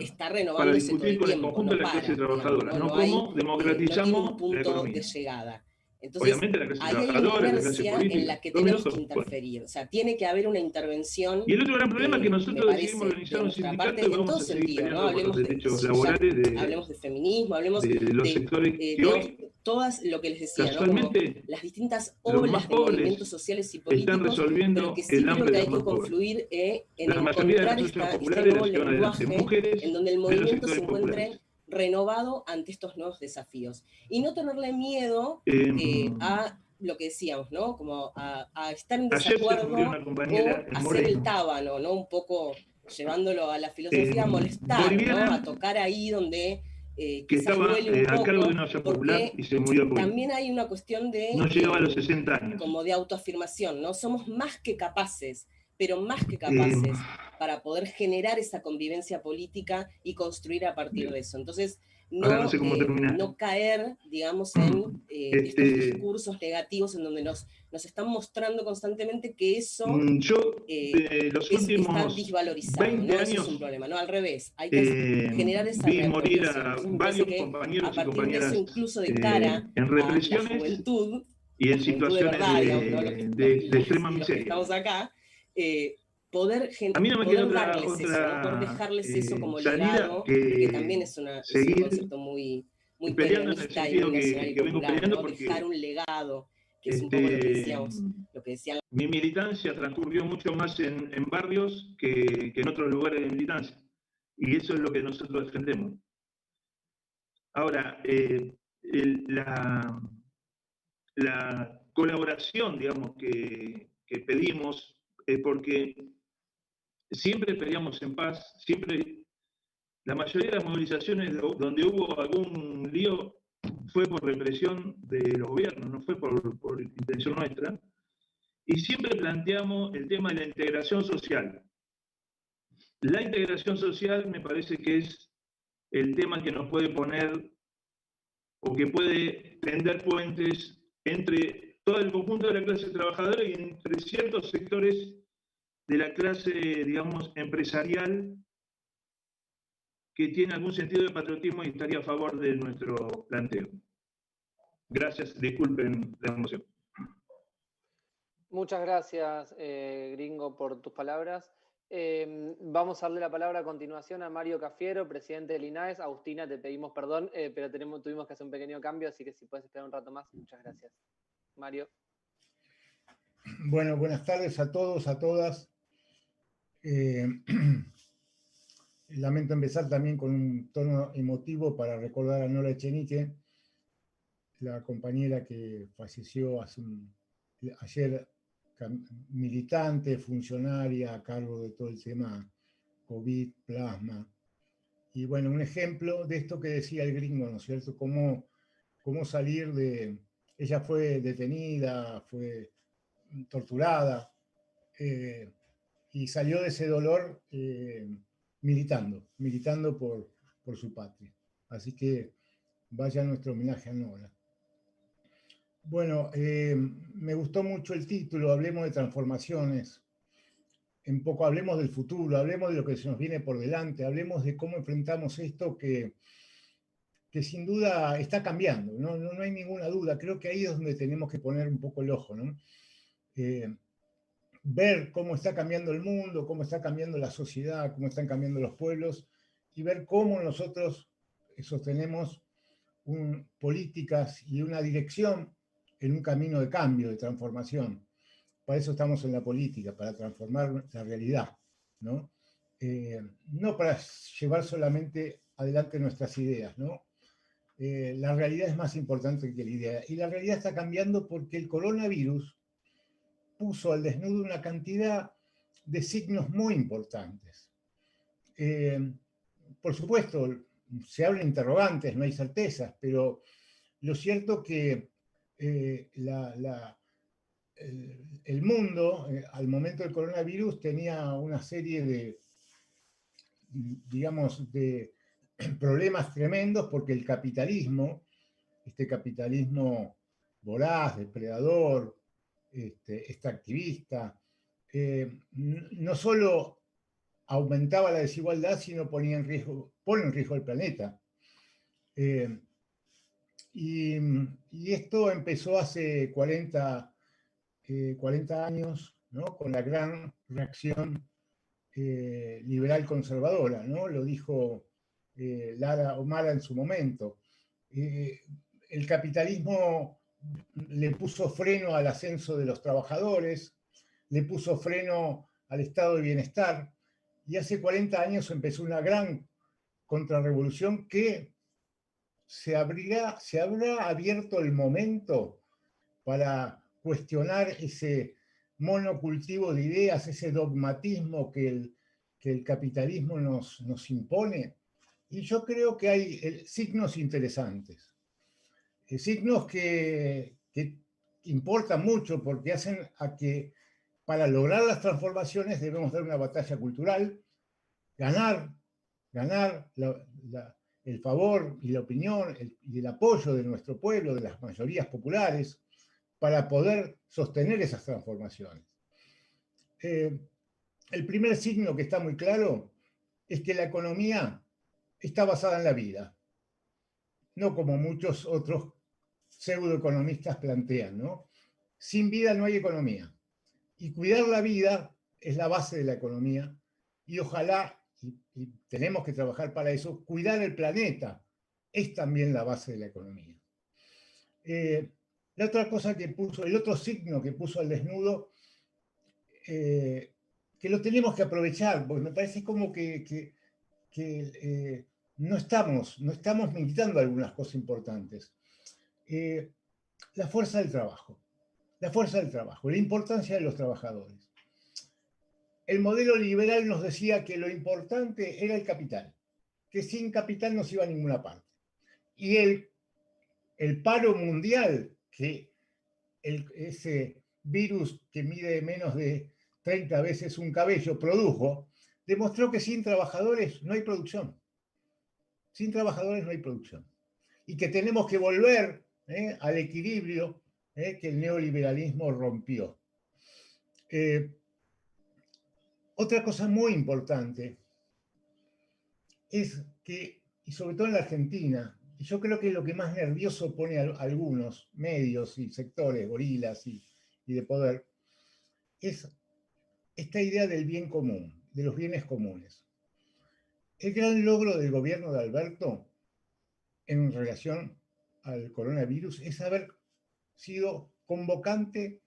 está renovándose todo el con el tiempo, conjunto de la clase trabajadora, ¿no? Cómo democratizamos un punto la economía. de llegada. Entonces, obviamente la clase ahí hay trabajadora, una la clase inercia política, en la que tenemos que interferir. O sea, tiene que haber una intervención. Y el otro gran problema es que nosotros decidimos organizar un sindicato y vamos a seguir peleando por los derechos laborales hablemos de feminismo, hablemos de los sectores que hoy, todas lo que les decía, casualmente, ¿no? Como las distintas olas de movimientos sociales y políticos, están resolviendo pero que sí creo que hay que confluir en encontrar este nuevo lenguaje en donde el movimiento se encuentre renovado ante estos nuevos desafíos. Y no tenerle miedo a lo que decíamos, ¿no? Como a estar en desacuerdo o hacer el tábano, ¿no? Un poco llevándolo a la filosofía, a molestar, ¿no? A tocar ahí donde que quizás estaba duele un poco, a cargo de una olla popular y se murió COVID. También hay una cuestión de... No llegaba a los 60 años. Como de autoafirmación, ¿no? Somos más que capaces, pero más que capaces para poder generar esa convivencia política y construir a partir de eso. Entonces, no caer, digamos, en estos discursos negativos en donde nos están mostrando constantemente que eso está desvalorizado, 20 ¿no? años, eso es un problema, ¿no? Al revés, hay que generar esa morir a varios que compañeros a partir y compañeras de eso, incluso de cara en represiones a la juventud, y en situaciones de extrema miseria. Estamos acá, poder poder dejarles eso como legado, que también es un concepto muy peronista y muy nacional y popular, ¿no? Dejar un legado, que es un poco lo que decían. Mi militancia transcurrió mucho más en barrios que en otros lugares de militancia, y eso es lo que nosotros defendemos. Ahora, la colaboración, digamos, que pedimos, porque siempre peleamos en paz, siempre, la mayoría de las movilizaciones donde hubo algún lío fue por represión de los gobiernos, no fue por intención nuestra, y siempre planteamos el tema de la integración social. La integración social me parece que es el tema que nos puede poner o que puede tender puentes entre todo el conjunto de la clase trabajadora y entre ciertos sectores de la clase, digamos, empresarial que tiene algún sentido de patriotismo y estaría a favor de nuestro planteo. Gracias, disculpen la emoción. Muchas gracias, Gringo, por tus palabras. Vamos a darle la palabra a continuación a Mario Cafiero, presidente del INAES. Agustina, te pedimos perdón, pero tuvimos que hacer un pequeño cambio, así que si puedes esperar un rato más, muchas gracias. Mario. Bueno, buenas tardes a todos, a todas. Lamento empezar también con un tono emotivo para recordar a Nora Echenique, la compañera que falleció ayer, militante, funcionaria a cargo de todo el tema COVID, plasma. Y bueno, un ejemplo de esto que decía el Gringo, ¿no es cierto? Cómo salir de... Ella fue detenida, fue torturada, y salió de ese dolor militando por su patria. Así que vaya nuestro homenaje a Nora. Bueno, me gustó mucho el título, hablemos de transformaciones, un poco hablemos del futuro, hablemos de lo que se nos viene por delante, hablemos de cómo enfrentamos esto que sin duda está cambiando, no hay ninguna duda, creo que ahí es donde tenemos que poner un poco el ojo, ¿no? Ver cómo está cambiando el mundo, cómo está cambiando la sociedad, cómo están cambiando los pueblos, y ver cómo nosotros sostenemos políticas y una dirección en un camino de cambio, de transformación. Para eso estamos en la política, para transformar la realidad, ¿no? No para llevar solamente adelante nuestras ideas, ¿no? La realidad es más importante que la idea. Y la realidad está cambiando porque el coronavirus puso al desnudo una cantidad de signos muy importantes. Por supuesto, se abren interrogantes, no hay certezas, pero lo cierto que el mundo, al momento del coronavirus, tenía una serie de, digamos, de problemas tremendos porque el capitalismo, este capitalismo voraz, depredador, extractivista, no solo aumentaba la desigualdad, sino pone en riesgo el planeta. Y esto empezó hace 40 años, ¿no? Con la gran reacción liberal conservadora, ¿no? Lo dijo Lara O'Mara en su momento. El capitalismo le puso freno al ascenso de los trabajadores, le puso freno al estado de bienestar, y hace 40 años empezó una gran contrarrevolución que se habrá abierto el momento para cuestionar ese monocultivo de ideas, ese dogmatismo que el capitalismo nos impone. Y yo creo que hay signos interesantes, signos que importan mucho porque hacen a que para lograr las transformaciones debemos dar una batalla cultural, ganar el favor y la opinión y el apoyo de nuestro pueblo, de las mayorías populares, para poder sostener esas transformaciones. El primer signo que está muy claro es que la economía está basada en la vida, no como muchos otros pseudoeconomistas plantean, ¿no? Sin vida no hay economía. Y cuidar la vida es la base de la economía, y ojalá, y tenemos que trabajar para eso, cuidar el planeta es también la base de la economía. La otra cosa que puso, el otro signo que puso al desnudo, que lo tenemos que aprovechar, porque me parece como que no estamos militando algunas cosas importantes. La fuerza del trabajo. La fuerza del trabajo, la importancia de los trabajadores. El modelo liberal nos decía que lo importante era el capital, que sin capital no se iba a ninguna parte. Y el paro mundial, que ese virus que mide menos de 30 veces un cabello produjo, demostró que sin trabajadores no hay producción. Sin trabajadores no hay producción. Y que tenemos que volver al equilibrio que el neoliberalismo rompió. Otra cosa muy importante es que, y sobre todo en la Argentina, y yo creo que es lo que más nervioso pone a algunos medios y sectores, gorilas y de poder, es esta idea del bien común, de los bienes comunes. El gran logro del gobierno de Alberto en relación al coronavirus es haber sido convocante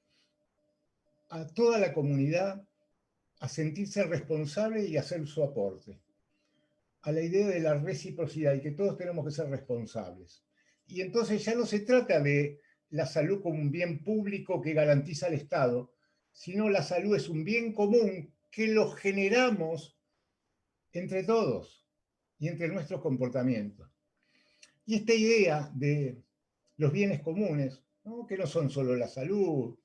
a toda la comunidad a sentirse responsable y hacer su aporte, a la idea de la reciprocidad y que todos tenemos que ser responsables. Y entonces ya no se trata de la salud como un bien público que garantiza el Estado, sino la salud es un bien común que lo generamos entre todos y entre nuestros comportamientos. Y esta idea de los bienes comunes, ¿no? Que no son solo la salud,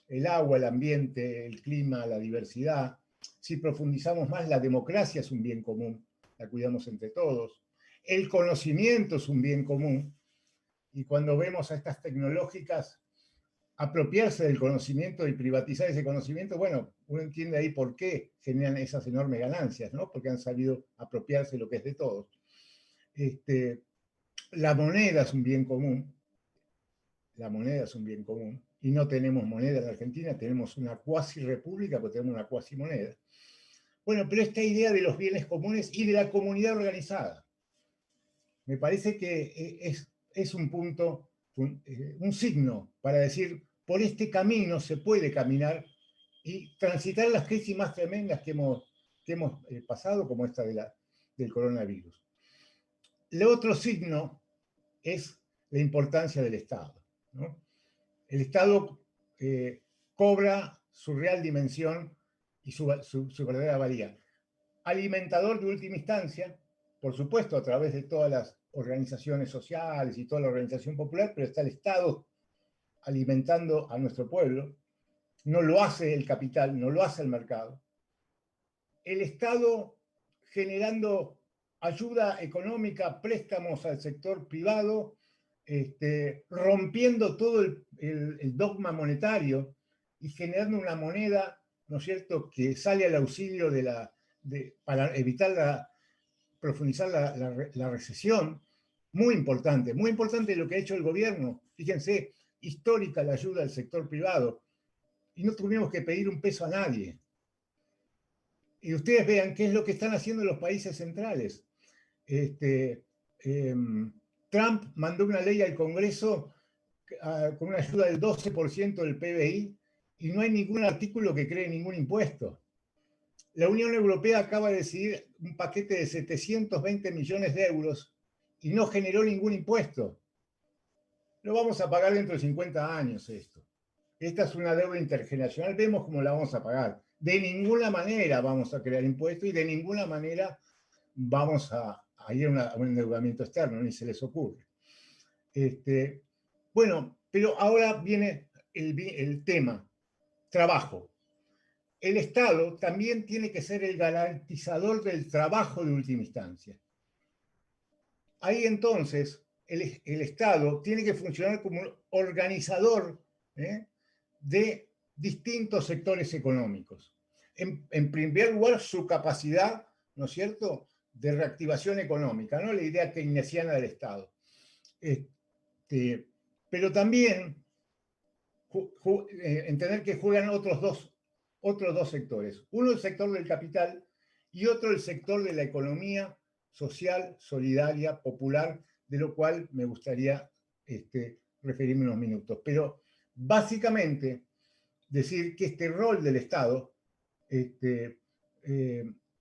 el agua, el ambiente, el clima, la diversidad. Si profundizamos más, la democracia es un bien común, la cuidamos entre todos. El conocimiento es un bien común. Y cuando vemos a estas tecnológicas apropiarse del conocimiento y privatizar ese conocimiento, bueno, uno entiende ahí por qué generan esas enormes ganancias, ¿no? Porque han sabido apropiarse de lo que es de todos. La moneda es un bien común. La moneda es un bien común. Y no tenemos moneda en Argentina, tenemos una cuasi república, pero tenemos una cuasi moneda. Bueno, pero esta idea de los bienes comunes y de la comunidad organizada, me parece que es un punto, un signo para decir, por este camino se puede caminar y transitar las crisis más tremendas que hemos pasado, como esta del coronavirus. El otro signo es la importancia del Estado, ¿no? El Estado cobra su real dimensión y su verdadera valía. Alimentador de última instancia, por supuesto, a través de todas las organizaciones sociales y toda la organización popular, pero está el Estado alimentando a nuestro pueblo, no lo hace el capital, no lo hace el mercado. El Estado generando ayuda económica, préstamos al sector privado, rompiendo todo el dogma monetario y generando una moneda, ¿no es cierto?, que sale al auxilio para evitar profundizar la recesión. Muy importante lo que ha hecho el gobierno. Fíjense, histórica la ayuda al sector privado. Y no tuvimos que pedir un peso a nadie. Y ustedes vean qué es lo que están haciendo los países centrales. Trump mandó una ley al Congreso con una ayuda del 12% del PBI y no hay ningún artículo que cree ningún impuesto. La Unión Europea acaba de decidir un paquete de 720 millones de euros y no generó ningún impuesto. Lo vamos a pagar dentro de 50 años esto. Esta es una deuda intergeneracional, vemos cómo la vamos a pagar. De ninguna manera vamos a crear impuestos y de ninguna manera vamos a ir a un endeudamiento externo, ni se les ocurre. Bueno, pero ahora viene el tema, trabajo. El Estado también tiene que ser el garantizador del trabajo de última instancia. Ahí entonces el Estado tiene que funcionar como un organizador de distintos sectores económicos. En primer lugar, su capacidad, ¿no es cierto?, de reactivación económica, ¿no?, la idea keynesiana del Estado. Pero también entender que juegan otros dos sectores. Uno el sector del capital y otro el sector de la economía social, solidaria, popular, de lo cual me gustaría referirme unos minutos. Pero básicamente decir que este rol del Estado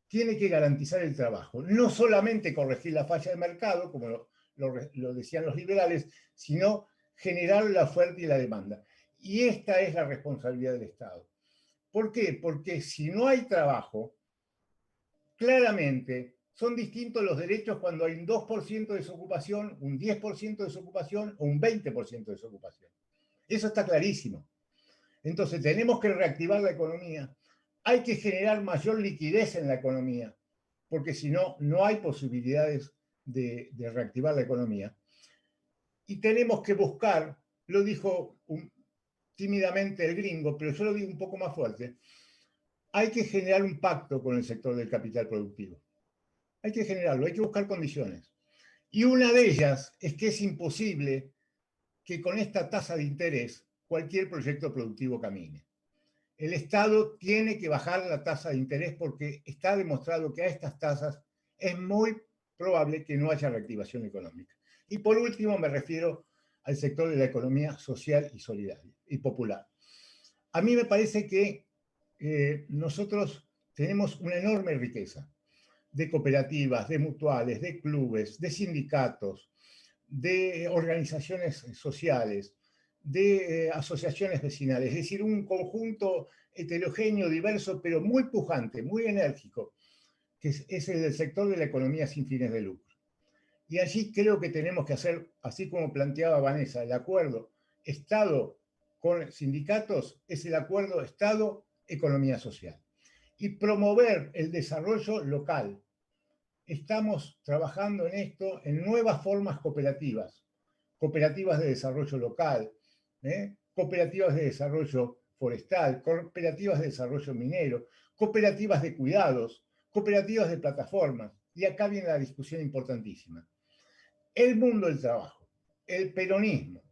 tiene que garantizar el trabajo. No solamente corregir la falla de mercado, como lo decían los liberales, sino generar la oferta y la demanda. Y esta es la responsabilidad del Estado. ¿Por qué? Porque si no hay trabajo, claramente son distintos los derechos cuando hay un 2% de desocupación, un 10% de desocupación o un 20% de desocupación. Eso está clarísimo. Entonces tenemos que reactivar la economía. Hay que generar mayor liquidez en la economía, porque si no, no hay posibilidades de reactivar la economía. Y tenemos que buscar, lo dijo tímidamente el gringo, pero yo lo digo un poco más fuerte, hay que generar un pacto con el sector del capital productivo. Hay que generarlo, hay que buscar condiciones. Y una de ellas es que es imposible que con esta tasa de interés cualquier proyecto productivo camine. El Estado tiene que bajar la tasa de interés porque está demostrado que a estas tasas es muy probable que no haya reactivación económica. Y por último me refiero al sector de la economía social y solidaria y popular. A mí me parece que nosotros tenemos una enorme riqueza de cooperativas, de mutuales, de clubes, de sindicatos, de organizaciones sociales, de asociaciones vecinales, es decir, un conjunto heterogéneo, diverso, pero muy pujante, muy enérgico, que es el del sector de la economía sin fines de lucro. Y allí creo que tenemos que hacer, así como planteaba Vanessa, el acuerdo Estado con sindicatos es el acuerdo Estado-economía social. Y promover el desarrollo local. Estamos trabajando en esto en nuevas formas cooperativas. Cooperativas de desarrollo local, cooperativas de desarrollo forestal, cooperativas de desarrollo minero, cooperativas de cuidados, cooperativas de plataformas. Y acá viene la discusión importantísima. El mundo del trabajo, el peronismo,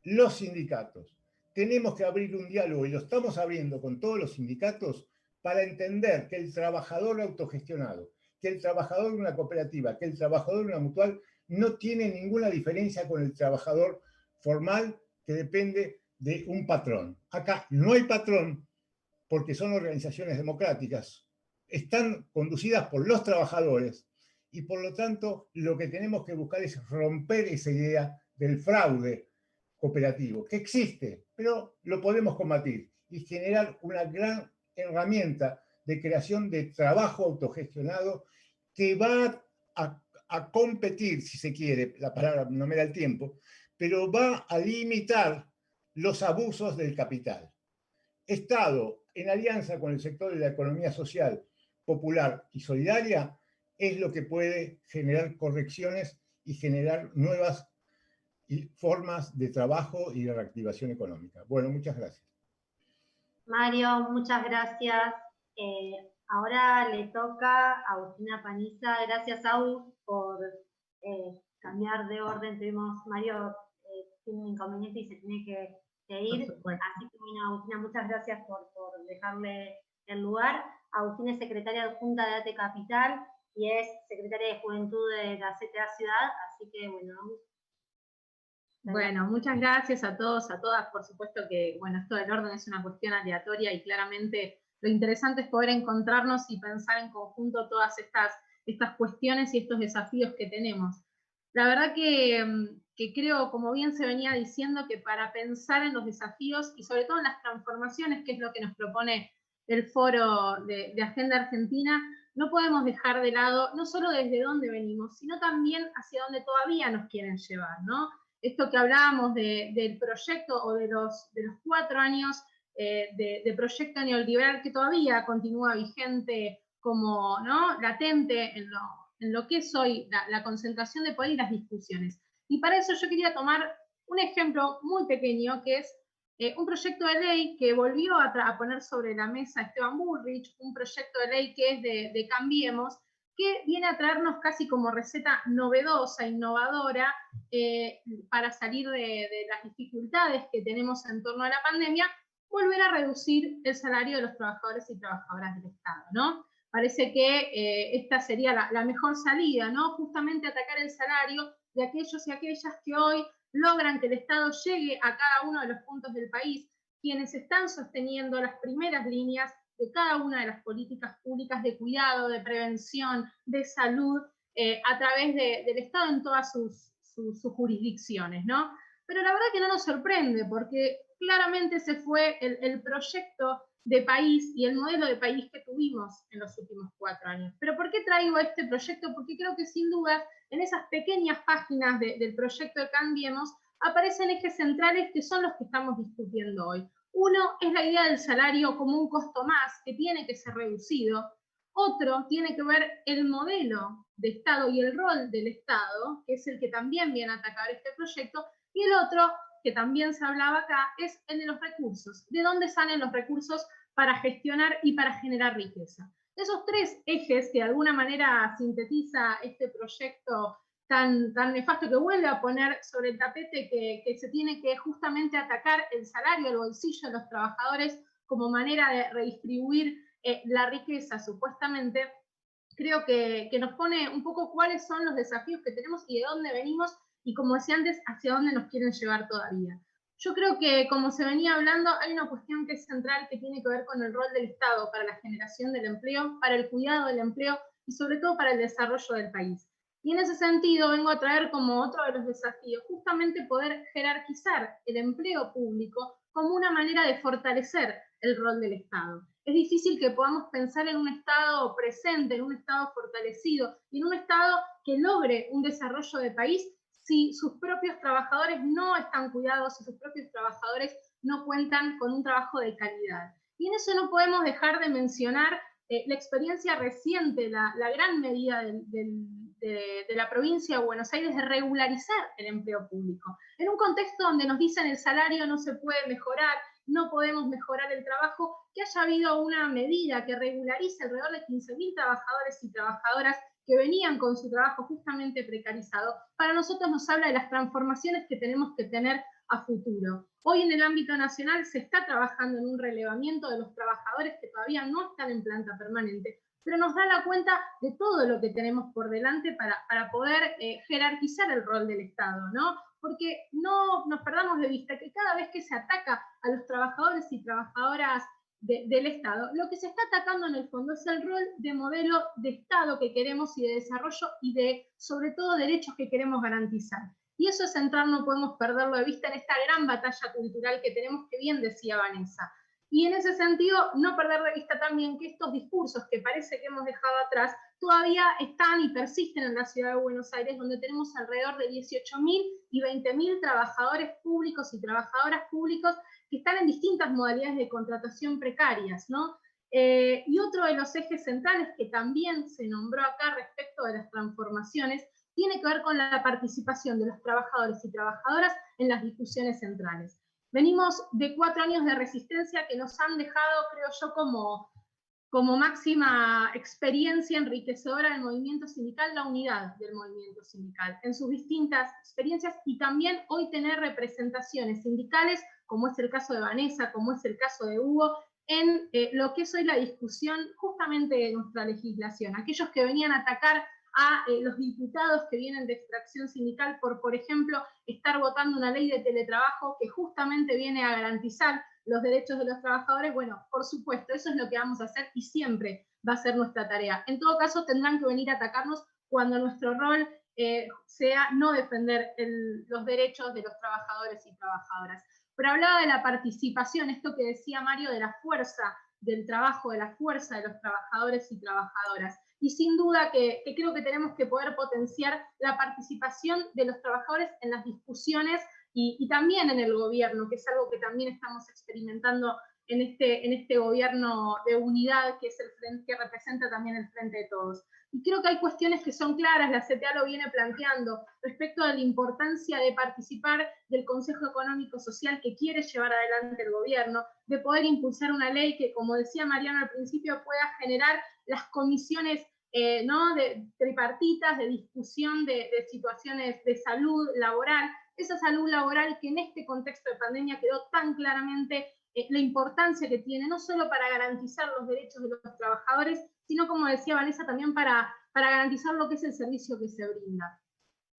los sindicatos, tenemos que abrir un diálogo, y lo estamos abriendo con todos los sindicatos, para entender que el trabajador autogestionado, que el trabajador de una cooperativa, que el trabajador de una mutual, no tiene ninguna diferencia con el trabajador formal que depende de un patrón. Acá no hay patrón porque son organizaciones democráticas, están conducidas por los trabajadores y por lo tanto lo que tenemos que buscar es romper esa idea del fraude cooperativo, que existe, pero lo podemos combatir y generar una gran herramienta de creación de trabajo autogestionado que va a competir, si se quiere, la palabra no me da el tiempo, pero va a limitar los abusos del capital. Estado, en alianza con el sector de la economía social, popular y solidaria, es lo que puede generar correcciones y generar nuevas formas de trabajo y de reactivación económica. Bueno, muchas gracias. Mario, muchas gracias. Ahora le toca a Agustina Paniza. Gracias, Agus, por cambiar de orden. Mario tiene un inconveniente y se tiene que ir. Así que, bueno, Agustina, muchas gracias por dejarle el lugar. Agustina es secretaria adjunta de ATE Capital y es secretaria de Juventud de la CTA Ciudad. Así que, bueno, Bueno, muchas gracias a todos, a todas. Por supuesto que, bueno, esto del orden es una cuestión aleatoria y claramente lo interesante es poder encontrarnos y pensar en conjunto todas estas cuestiones y estos desafíos que tenemos. La verdad que creo, como bien se venía diciendo, que para pensar en los desafíos y sobre todo en las transformaciones, que es lo que nos propone el foro de Agenda Argentina, no podemos dejar de lado no solo desde dónde venimos, sino también hacia dónde todavía nos quieren llevar, ¿no? Esto que hablábamos del proyecto o de los 4 años de proyecto neoliberal que todavía continúa vigente como, ¿no?, latente en lo que es hoy la concentración de poder y las discusiones. Y para eso yo quería tomar un ejemplo muy pequeño, que es un proyecto de ley que volvió a poner sobre la mesa Esteban Bullrich, un proyecto de ley que es de Cambiemos, que viene a traernos casi como receta novedosa, innovadora, para salir de las dificultades que tenemos en torno a la pandemia, volver a reducir el salario de los trabajadores y trabajadoras del Estado, ¿no? Parece que esta sería la mejor salida, ¿no? Justamente atacar el salario de aquellos y aquellas que hoy logran que el Estado llegue a cada uno de los puntos del país, quienes están sosteniendo las primeras líneas de cada una de las políticas públicas de cuidado, de prevención, de salud, a través del Estado en todas sus jurisdicciones, ¿no? Pero la verdad que no nos sorprende, porque claramente ese fue el proyecto de país y el modelo de país que tuvimos en los últimos 4 años. ¿Pero por qué traigo este proyecto? Porque creo que sin duda en esas pequeñas páginas del proyecto de Cambiemos aparecen ejes centrales que son los que estamos discutiendo hoy. Uno es la idea del salario como un costo más que tiene que ser reducido. Otro tiene que ver el modelo de Estado y el rol del Estado, que es el que también viene a atacar este proyecto. Y el otro, que también se hablaba acá, es el de los recursos. ¿De dónde salen los recursos para gestionar y para generar riqueza? Esos 3 ejes que de alguna manera sintetiza este proyecto tan nefasto, que vuelve a poner sobre el tapete que se tiene que justamente atacar el salario, el bolsillo de los trabajadores como manera de redistribuir la riqueza, supuestamente, creo que nos pone un poco cuáles son los desafíos que tenemos y de dónde venimos, y como decía antes, hacia dónde nos quieren llevar todavía. Yo creo que, como se venía hablando, hay una cuestión que es central que tiene que ver con el rol del Estado para la generación del empleo, para el cuidado del empleo y sobre todo para el desarrollo del país. Y en ese sentido vengo a traer como otro de los desafíos justamente poder jerarquizar el empleo público como una manera de fortalecer el rol del Estado. Es difícil que podamos pensar en un Estado presente, en un Estado fortalecido y en un Estado que logre un desarrollo de país si sus propios trabajadores no están cuidados, si sus propios trabajadores no cuentan con un trabajo de calidad. Y en eso no podemos dejar de mencionar la experiencia reciente, la gran medida de la provincia de Buenos Aires de regularizar el empleo público. En un contexto donde nos dicen el salario no se puede mejorar, no podemos mejorar el trabajo, que haya habido una medida que regularice alrededor de 15.000 trabajadores y trabajadoras que venían con su trabajo justamente precarizado, para nosotros nos habla de las transformaciones que tenemos que tener a futuro. Hoy en el ámbito nacional se está trabajando en un relevamiento de los trabajadores que todavía no están en planta permanente, pero nos da la cuenta de todo lo que tenemos por delante para poder jerarquizar el rol del Estado, ¿no? Porque no nos perdamos de vista que cada vez que se ataca a los trabajadores y trabajadoras del Estado, lo que se está atacando en el fondo es el rol de modelo de Estado que queremos y de desarrollo y de, sobre todo, derechos que queremos garantizar. Y eso es central, no podemos perderlo de vista en esta gran batalla cultural que tenemos, que bien decía Vanessa. Y en ese sentido, no perder de vista también que estos discursos que parece que hemos dejado atrás todavía están y persisten en la ciudad de Buenos Aires, donde tenemos alrededor de 18.000 y 20.000 trabajadores públicos y trabajadoras públicas que están en distintas modalidades de contratación precarias, ¿no? Y otro de los ejes centrales que también se nombró acá respecto de las transformaciones tiene que ver con la participación de los trabajadores y trabajadoras en las discusiones centrales. Venimos de 4 años de resistencia que nos han dejado, creo yo, como máxima experiencia enriquecedora del movimiento sindical, la unidad del movimiento sindical en sus distintas experiencias, y también hoy tener representaciones sindicales, como es el caso de Vanessa, como es el caso de Hugo, en lo que es hoy la discusión justamente de nuestra legislación. Aquellos que venían a atacar a los diputados que vienen de extracción sindical por ejemplo, estar votando una ley de teletrabajo que justamente viene a garantizar los derechos de los trabajadores, bueno, por supuesto, eso es lo que vamos a hacer y siempre va a ser nuestra tarea. En todo caso, tendrán que venir a atacarnos cuando nuestro rol sea no defender los derechos de los trabajadores y trabajadoras. Pero hablaba de la participación, esto que decía Mario, de la fuerza del trabajo, de la fuerza de los trabajadores y trabajadoras. Y sin duda que creo que tenemos que poder potenciar la participación de los trabajadores en las discusiones y también en el gobierno, que es algo que también estamos experimentando en este gobierno de unidad, que es el frente, que representa también el Frente de Todos. Y creo que hay cuestiones que son claras, la CTA lo viene planteando, respecto de la importancia de participar del Consejo Económico Social que quiere llevar adelante el gobierno, de poder impulsar una ley que, como decía Mariano al principio, pueda generar las comisiones ¿no? de tripartitas, de discusión de situaciones de salud laboral, esa salud laboral que en este contexto de pandemia quedó tan claramente la importancia que tiene, no solo para garantizar los derechos de los trabajadores, sino, como decía Vanessa, también para garantizar lo que es el servicio que se brinda.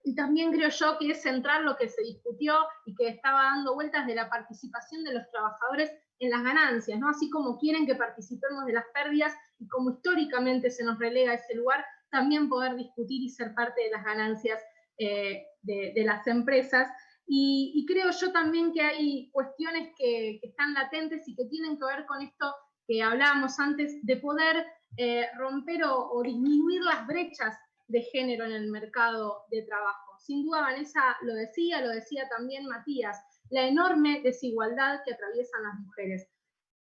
Y también creo yo que es central lo que se discutió y que estaba dando vueltas de la participación de los trabajadores en las ganancias, ¿no? Así como quieren que participemos de las pérdidas y como históricamente se nos relega a ese lugar, también poder discutir y ser parte de las ganancias de las empresas. Y creo yo también que hay cuestiones que están latentes y que tienen que ver con esto que hablábamos antes, de poder romper o disminuir las brechas de género en el mercado de trabajo. Sin duda Vanessa lo decía también Matías, la enorme desigualdad que atraviesan las mujeres.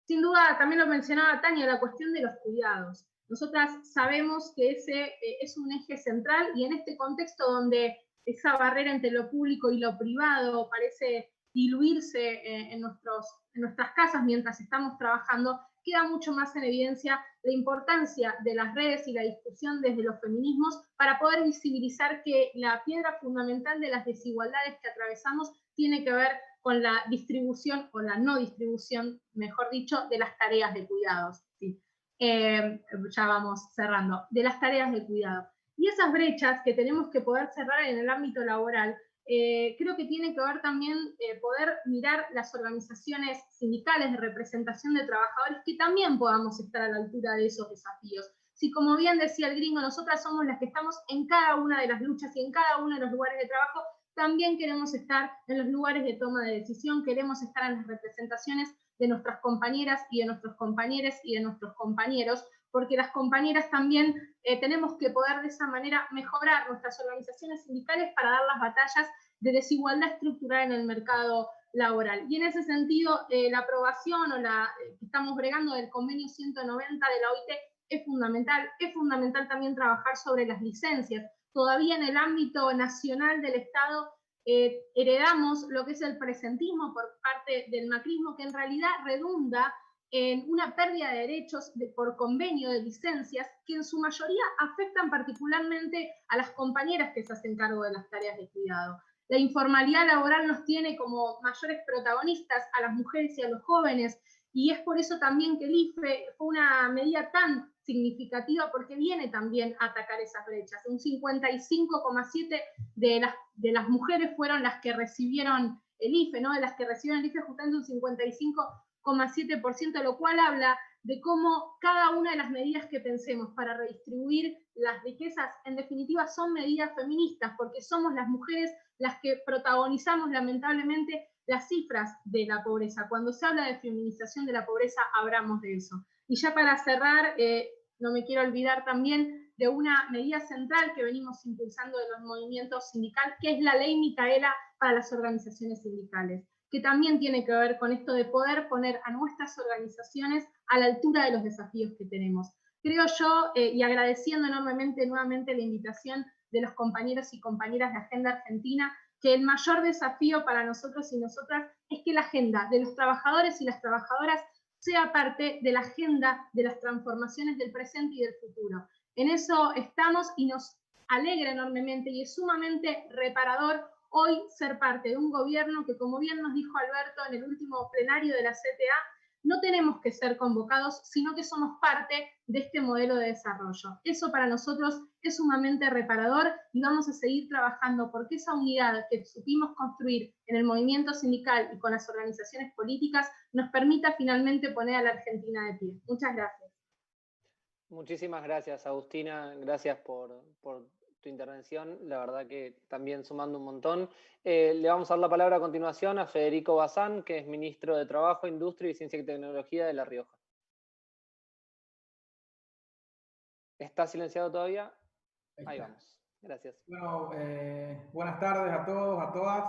Sin duda, también lo mencionaba Tania, la cuestión de los cuidados. Nosotras sabemos que ese es un eje central y en este contexto donde esa barrera entre lo público y lo privado parece diluirse en nuestras casas mientras estamos trabajando, queda mucho más en evidencia la importancia de las redes y la discusión desde los feminismos para poder visibilizar que la piedra fundamental de las desigualdades que atravesamos tiene que ver con la distribución o la no distribución, mejor dicho, de las tareas de cuidados. ¿Sí? Ya vamos cerrando, de las tareas de cuidado. Y esas brechas que tenemos que poder cerrar en el ámbito laboral, creo que tiene que ver también poder mirar las organizaciones sindicales de representación de trabajadores, que también podamos estar a la altura de esos desafíos. Si, como bien decía el gringo, nosotras somos las que estamos en cada una de las luchas y en cada uno de los lugares de trabajo, también queremos estar en los lugares de toma de decisión, queremos estar en las representaciones de nuestras compañeras y de nuestros compañeros y de nuestros compañeros, porque las compañeras también tenemos que poder de esa manera mejorar nuestras organizaciones sindicales para dar las batallas de desigualdad estructural en el mercado laboral. Y en ese sentido, la aprobación o que estamos bregando del convenio 190 de la OIT es fundamental también trabajar sobre las licencias. Todavía en el ámbito nacional del Estado heredamos lo que es el presentismo por parte del macrismo, que en realidad redunda en una pérdida de derechos por convenio de licencias que en su mayoría afectan particularmente a las compañeras que se hacen cargo de las tareas de cuidado. La informalidad laboral nos tiene como mayores protagonistas a las mujeres y a los jóvenes, y es por eso también que el IFE fue una medida tan significativa, porque viene también a atacar esas brechas. Un 55,7% de las mujeres fueron las que recibieron el IFE, ¿no? De las que recibieron el IFE, justamente un 55,7%, lo cual habla de cómo cada una de las medidas que pensemos para redistribuir las riquezas, en definitiva, son medidas feministas, porque somos las mujeres las que protagonizamos lamentablemente las cifras de la pobreza. Cuando se habla de feminización de la pobreza, hablamos de eso. Y ya para cerrar, no me quiero olvidar también de una medida central que venimos impulsando de los movimientos sindicales, que es la ley Micaela para las organizaciones sindicales. que también tiene que ver con esto de poder poner a nuestras organizaciones a la altura de los desafíos que tenemos. Creo yo, y agradeciendo enormemente nuevamente la invitación de los compañeros y compañeras de Agenda Argentina, que el mayor desafío para nosotros y nosotras es que la agenda de los trabajadores y las trabajadoras sea parte de la agenda de las transformaciones del presente y del futuro. En eso estamos y nos alegra enormemente y es sumamente reparador hoy ser parte de un gobierno que, como bien nos dijo Alberto en el último plenario de la CTA, no tenemos que ser convocados, sino que somos parte de este modelo de desarrollo. Eso para nosotros es sumamente reparador y vamos a seguir trabajando porque esa unidad que supimos construir en el movimiento sindical y con las organizaciones políticas nos permita finalmente poner a la Argentina de pie. Muchas gracias. Muchísimas gracias, Agustina. Gracias por tu intervención, la verdad que también sumando un montón. Le vamos a dar la palabra a continuación a Federico Bazán, que es Ministro de Trabajo, Industria y Ciencia y Tecnología de La Rioja. ¿Está silenciado todavía? Ahí vamos. Gracias. Bueno, buenas tardes a todos, a todas.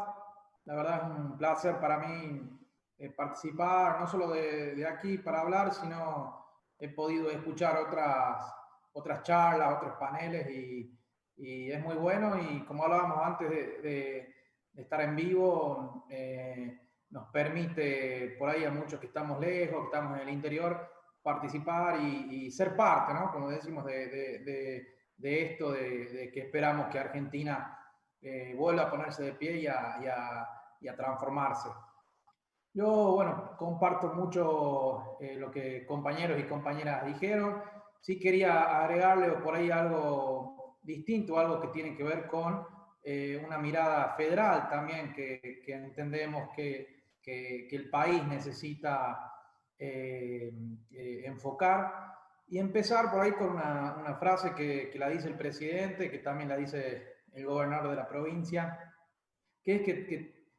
La verdad es un placer para mí participar, no solo de aquí para hablar, sino he podido escuchar otras charlas, otros paneles y es muy bueno, y como hablábamos antes de estar en vivo, nos permite por ahí a muchos que estamos lejos, que estamos en el interior, participar y ser parte, ¿no? Como decimos, de esto, de que esperamos que Argentina vuelva a ponerse de pie y a transformarse. Yo, bueno, comparto mucho lo que compañeros y compañeras dijeron. Sí quería agregarle por ahí algo distinto, algo que tiene que ver con una mirada federal también, que entendemos que el país necesita enfocar, y empezar por ahí con una frase que la dice el presidente, que también la dice el gobernador de la provincia, que es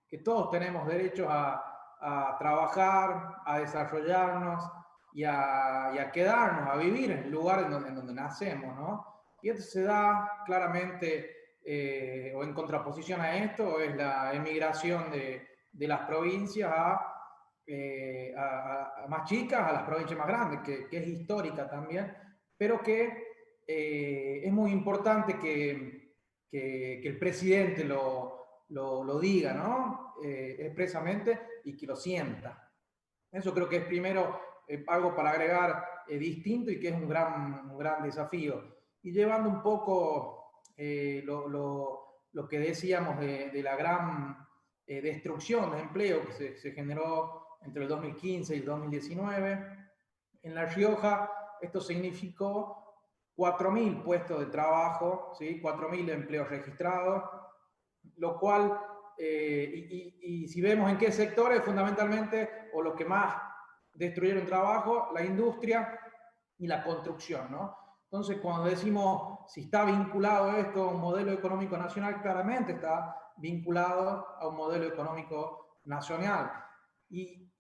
que todos tenemos derecho a trabajar, a desarrollarnos y a quedarnos, a vivir en el lugar en donde nacemos, ¿no? Y esto se da claramente, o en contraposición a esto, es la emigración de las provincias a más chicas, a las provincias más grandes, que es histórica también, pero que es muy importante que el presidente lo diga, ¿no? Expresamente, y que lo sienta. Eso creo que es primero algo para agregar distinto, y que es un gran desafío. Y llevando un poco lo que decíamos de la gran destrucción de empleo que se generó entre el 2015 y el 2019, en La Rioja esto significó 4.000 puestos de trabajo, ¿sí? 4.000 empleos registrados, lo cual, y si vemos en qué sectores, fundamentalmente, o lo que más destruyeron trabajo, la industria y la construcción, ¿no? Entonces, cuando decimos si está vinculado esto a un modelo económico nacional, claramente está vinculado a un modelo económico nacional.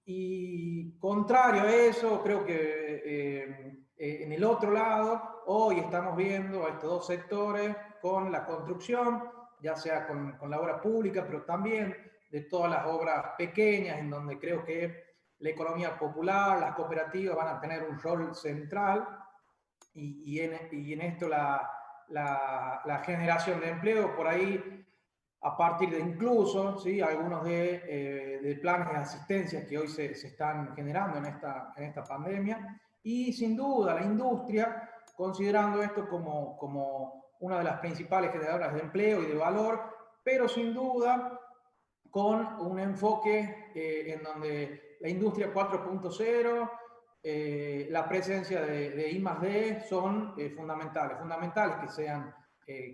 Y contrario a eso, creo que en el otro lado, hoy estamos viendo a estos dos sectores con la construcción, ya sea con la obra pública, pero también de todas las obras pequeñas, en donde creo que la economía popular, las cooperativas van a tener un rol central, y en esto la generación de empleo, por ahí, a partir de incluso, ¿sí? Algunos de planes de asistencia que hoy se están generando en esta pandemia, y sin duda la industria, considerando esto como una de las principales generadoras de empleo y de valor, pero sin duda con un enfoque en donde la industria 4.0, la presencia de I+D son fundamentales que sean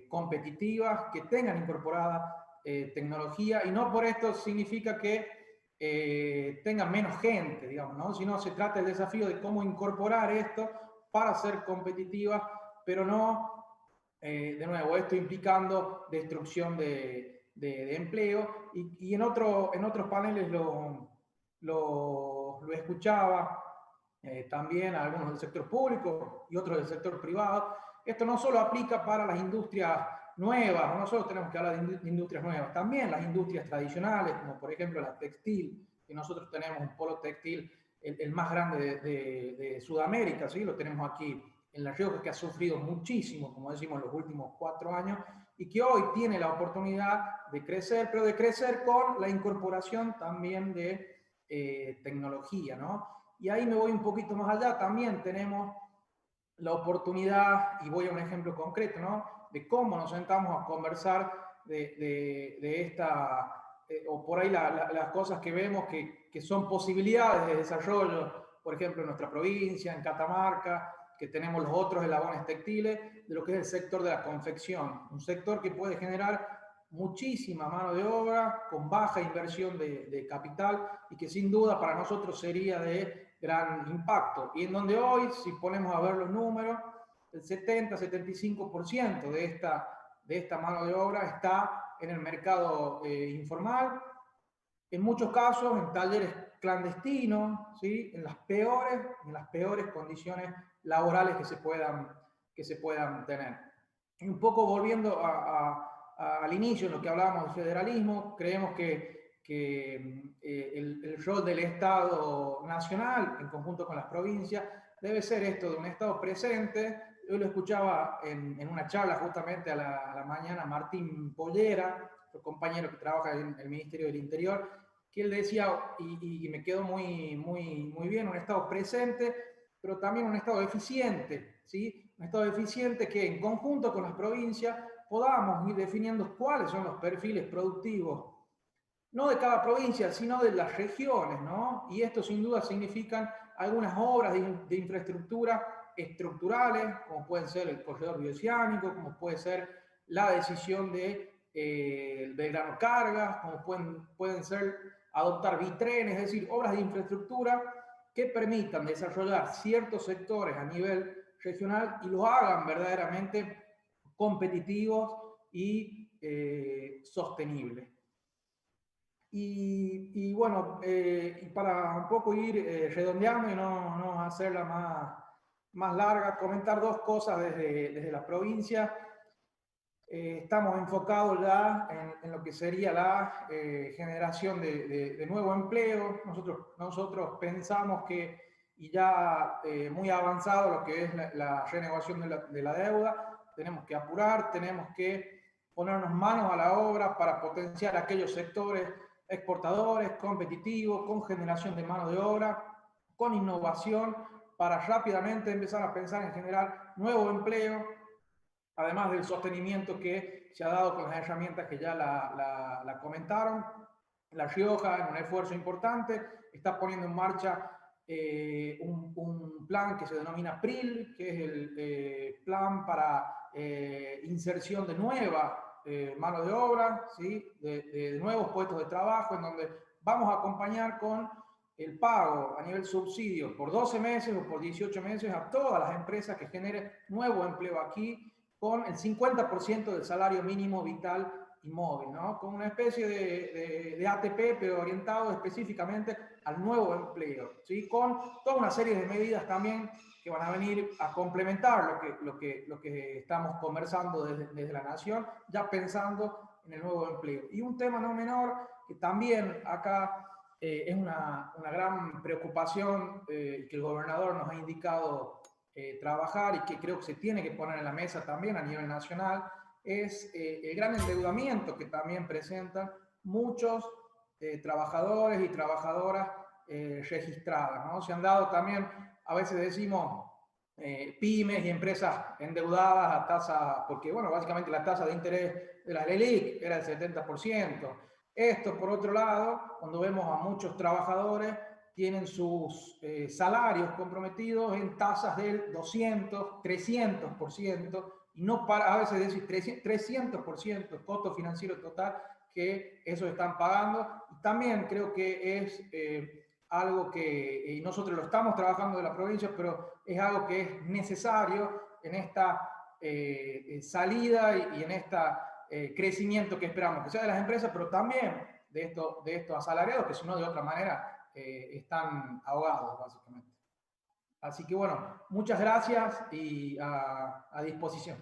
competitivas, que tengan incorporada tecnología, y no por esto significa que tengan menos gente, digamos, ¿no? Sino se trata del desafío de cómo incorporar esto para ser competitivas, pero no, de nuevo, esto implicando destrucción de empleo, y en otros paneles lo escuchaba, también a algunos del sector público y otros del sector privado. Esto no solo aplica para las industrias nuevas, no solo tenemos que hablar de industrias nuevas, también las industrias tradicionales, como por ejemplo la textil, que nosotros tenemos un polo textil el más grande de Sudamérica, ¿sí? Lo tenemos aquí en La Rioja, que ha sufrido muchísimo, como decimos, en los últimos 4 años, y que hoy tiene la oportunidad de crecer, pero de crecer con la incorporación también de tecnología, ¿no? Y ahí me voy un poquito más allá, también tenemos la oportunidad, y voy a un ejemplo concreto, ¿no? De cómo nos sentamos a conversar de esta, o por ahí las cosas que vemos que son posibilidades de desarrollo, por ejemplo, en nuestra provincia, en Catamarca, que tenemos los otros eslabones textiles, de lo que es el sector de la confección, un sector que puede generar muchísima mano de obra con baja inversión de capital y que sin duda para nosotros sería de gran impacto. Y en donde hoy, si ponemos a ver los números, el 70-75% de esta mano de obra está en el mercado informal, en muchos casos en talleres clandestinos, ¿sí? en las peores condiciones laborales que se puedan tener. Y un poco volviendo al inicio, en lo que hablábamos del federalismo, creemos que el rol del Estado nacional, en conjunto con las provincias, debe ser esto de un Estado presente. Yo lo escuchaba en una charla justamente a la mañana, Martín Pollera, el compañero que trabaja en el Ministerio del Interior, que él decía, y me quedó muy bien, un Estado presente, pero también un Estado eficiente, ¿sí? Un Estado eficiente que en conjunto con las provincias podamos ir definiendo cuáles son los perfiles productivos, no de cada provincia, sino de las regiones, ¿no? Y esto sin duda significan algunas obras de infraestructura estructurales, como pueden ser el corredor bioceánico, como puede ser la decisión de Belgrano Cargas, como pueden ser adoptar bitrenes, es decir, obras de infraestructura que permitan desarrollar ciertos sectores a nivel regional y los hagan verdaderamente competitivos y sostenibles. Y bueno, y para un poco ir redondeando y no hacerla más larga, comentar 2 cosas desde la provincia. Estamos enfocados ya en lo que sería la generación de nuevo empleo. Nosotros pensamos que, y ya muy avanzado lo que es la renegociación de la deuda, tenemos que apurar, tenemos que ponernos manos a la obra para potenciar aquellos sectores exportadores, competitivos, con generación de mano de obra, con innovación, para rápidamente empezar a pensar en generar nuevo empleo, además del sostenimiento que se ha dado con las herramientas que ya la comentaron. La Rioja, en un esfuerzo importante, está poniendo en marcha un plan que se denomina PRIL, que es el plan para inserción de nueva mano de obra, ¿sí? de nuevos puestos de trabajo, en donde vamos a acompañar con el pago a nivel subsidio por 12 meses o por 18 meses a todas las empresas que generen nuevo empleo aquí, con el 50% del salario mínimo vital y móvil, ¿no? Con una especie de ATP, pero orientado específicamente al nuevo empleo, ¿sí? Con toda una serie de medidas también que van a venir a complementar lo que estamos conversando desde la Nación, ya pensando en el nuevo empleo. Y un tema no menor, que también acá es una gran preocupación que el gobernador nos ha indicado trabajar y que creo que se tiene que poner en la mesa también a nivel nacional, es el gran endeudamiento que también presentan muchos trabajadores y trabajadoras registradas, ¿no? Se han dado también, a veces decimos, pymes y empresas endeudadas a tasa, porque bueno, básicamente la tasa de interés de la LELIC era del 70%. Esto, por otro lado, cuando vemos a muchos trabajadores, tienen sus salarios comprometidos en tasas del 200, 300%, y no para, a veces decir 300% costo financiero total que eso están pagando. Y también creo que es algo que nosotros lo estamos trabajando de la provincia, pero es algo que es necesario en esta salida y en este crecimiento que esperamos, que sea de las empresas, pero también de estos asalariados, que si no de otra manera están ahogados básicamente. Así que bueno, muchas gracias y a disposición.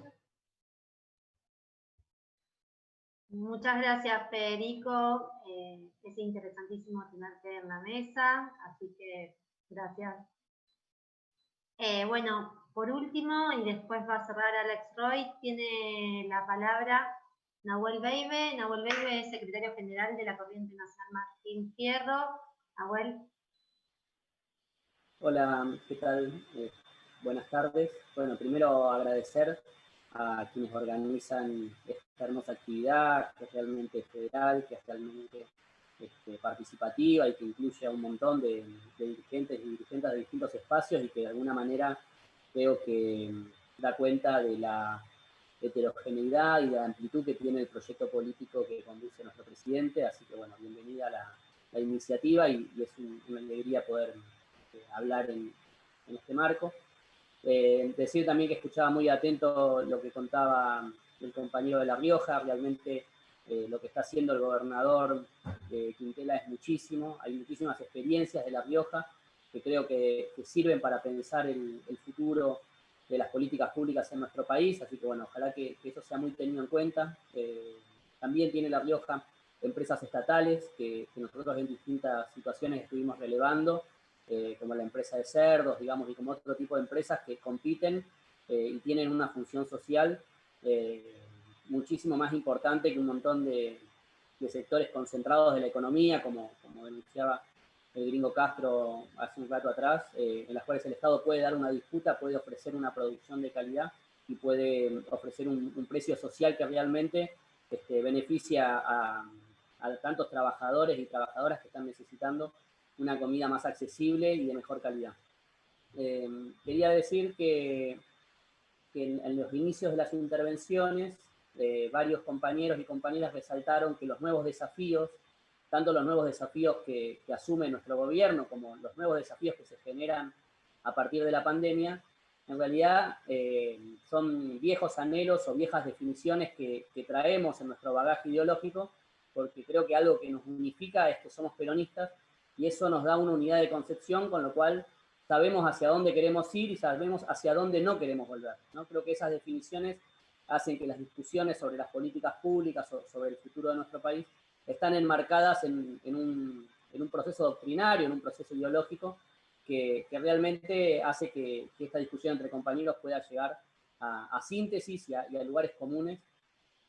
Muchas gracias, Federico. Es interesantísimo tenerte en la mesa, así que gracias. Bueno, por último, y después va a cerrar Alex Roy, tiene la palabra Nahuel Beibe. Nahuel Beibe es secretario general de la Corriente Nacional Martín Fierro. Nahuel. Hola, ¿qué tal? Buenas tardes. Bueno, primero agradecer a quienes organizan esta hermosa actividad, que es realmente federal, que es realmente participativa y que incluye a un montón de dirigentes y dirigentes de distintos espacios y que de alguna manera creo que da cuenta de la heterogeneidad y la amplitud que tiene el proyecto político que conduce nuestro presidente. Así que, bueno, bienvenida a la iniciativa y es una alegría poder hablar en este marco. Decir también que escuchaba muy atento lo que contaba el compañero de La Rioja. Realmente lo que está haciendo el gobernador Quintela es muchísimo. Hay muchísimas experiencias de La Rioja que creo que sirven para pensar el futuro de las políticas públicas en nuestro país, así que bueno, ojalá que eso sea muy tenido en cuenta. También tiene La Rioja empresas estatales que nosotros en distintas situaciones estuvimos relevando, como la empresa de cerdos, digamos, y como otro tipo de empresas que compiten y tienen una función social muchísimo más importante que un montón de sectores concentrados de la economía, como denunciaba el gringo Castro hace un rato atrás, en las cuales el Estado puede dar una disputa, puede ofrecer una producción de calidad y puede ofrecer un precio social que realmente beneficia a tantos trabajadores y trabajadoras que están necesitando una comida más accesible y de mejor calidad. Quería decir que en los inicios de las intervenciones, varios compañeros y compañeras resaltaron que los nuevos desafíos, tanto los nuevos desafíos que asume nuestro gobierno como los nuevos desafíos que se generan a partir de la pandemia, en realidad son viejos anhelos o viejas definiciones que traemos en nuestro bagaje ideológico, porque creo que algo que nos unifica es que somos peronistas y eso nos da una unidad de concepción, con lo cual sabemos hacia dónde queremos ir y sabemos hacia dónde no queremos volver, ¿no? Creo que esas definiciones hacen que las discusiones sobre las políticas públicas o sobre el futuro de nuestro país están enmarcadas en un proceso doctrinario, en un proceso ideológico que realmente hace que esta discusión entre compañeros pueda llegar a síntesis y a lugares comunes,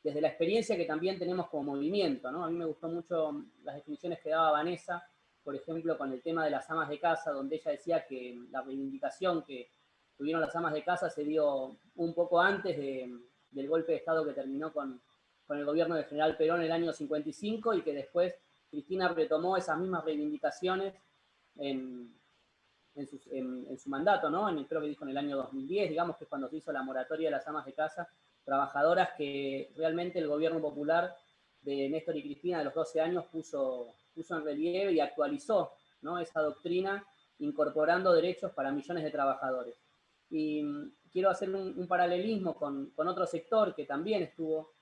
desde la experiencia que también tenemos como movimiento, ¿no? A mí me gustó mucho las definiciones que daba Vanessa, por ejemplo, con el tema de las amas de casa, donde ella decía que la reivindicación que tuvieron las amas de casa se dio un poco antes del golpe de Estado que terminó con el gobierno del general Perón en el año 55 y que después Cristina retomó esas mismas reivindicaciones en su mandato, ¿no? Creo que dijo en el año 2010, digamos que es cuando se hizo la moratoria de las amas de casa, trabajadoras que realmente el gobierno popular de Néstor y Cristina de los 12 años puso en relieve y actualizó, ¿no? Esa doctrina, incorporando derechos para millones de trabajadores. Y quiero hacer un paralelismo con otro sector que también estuvo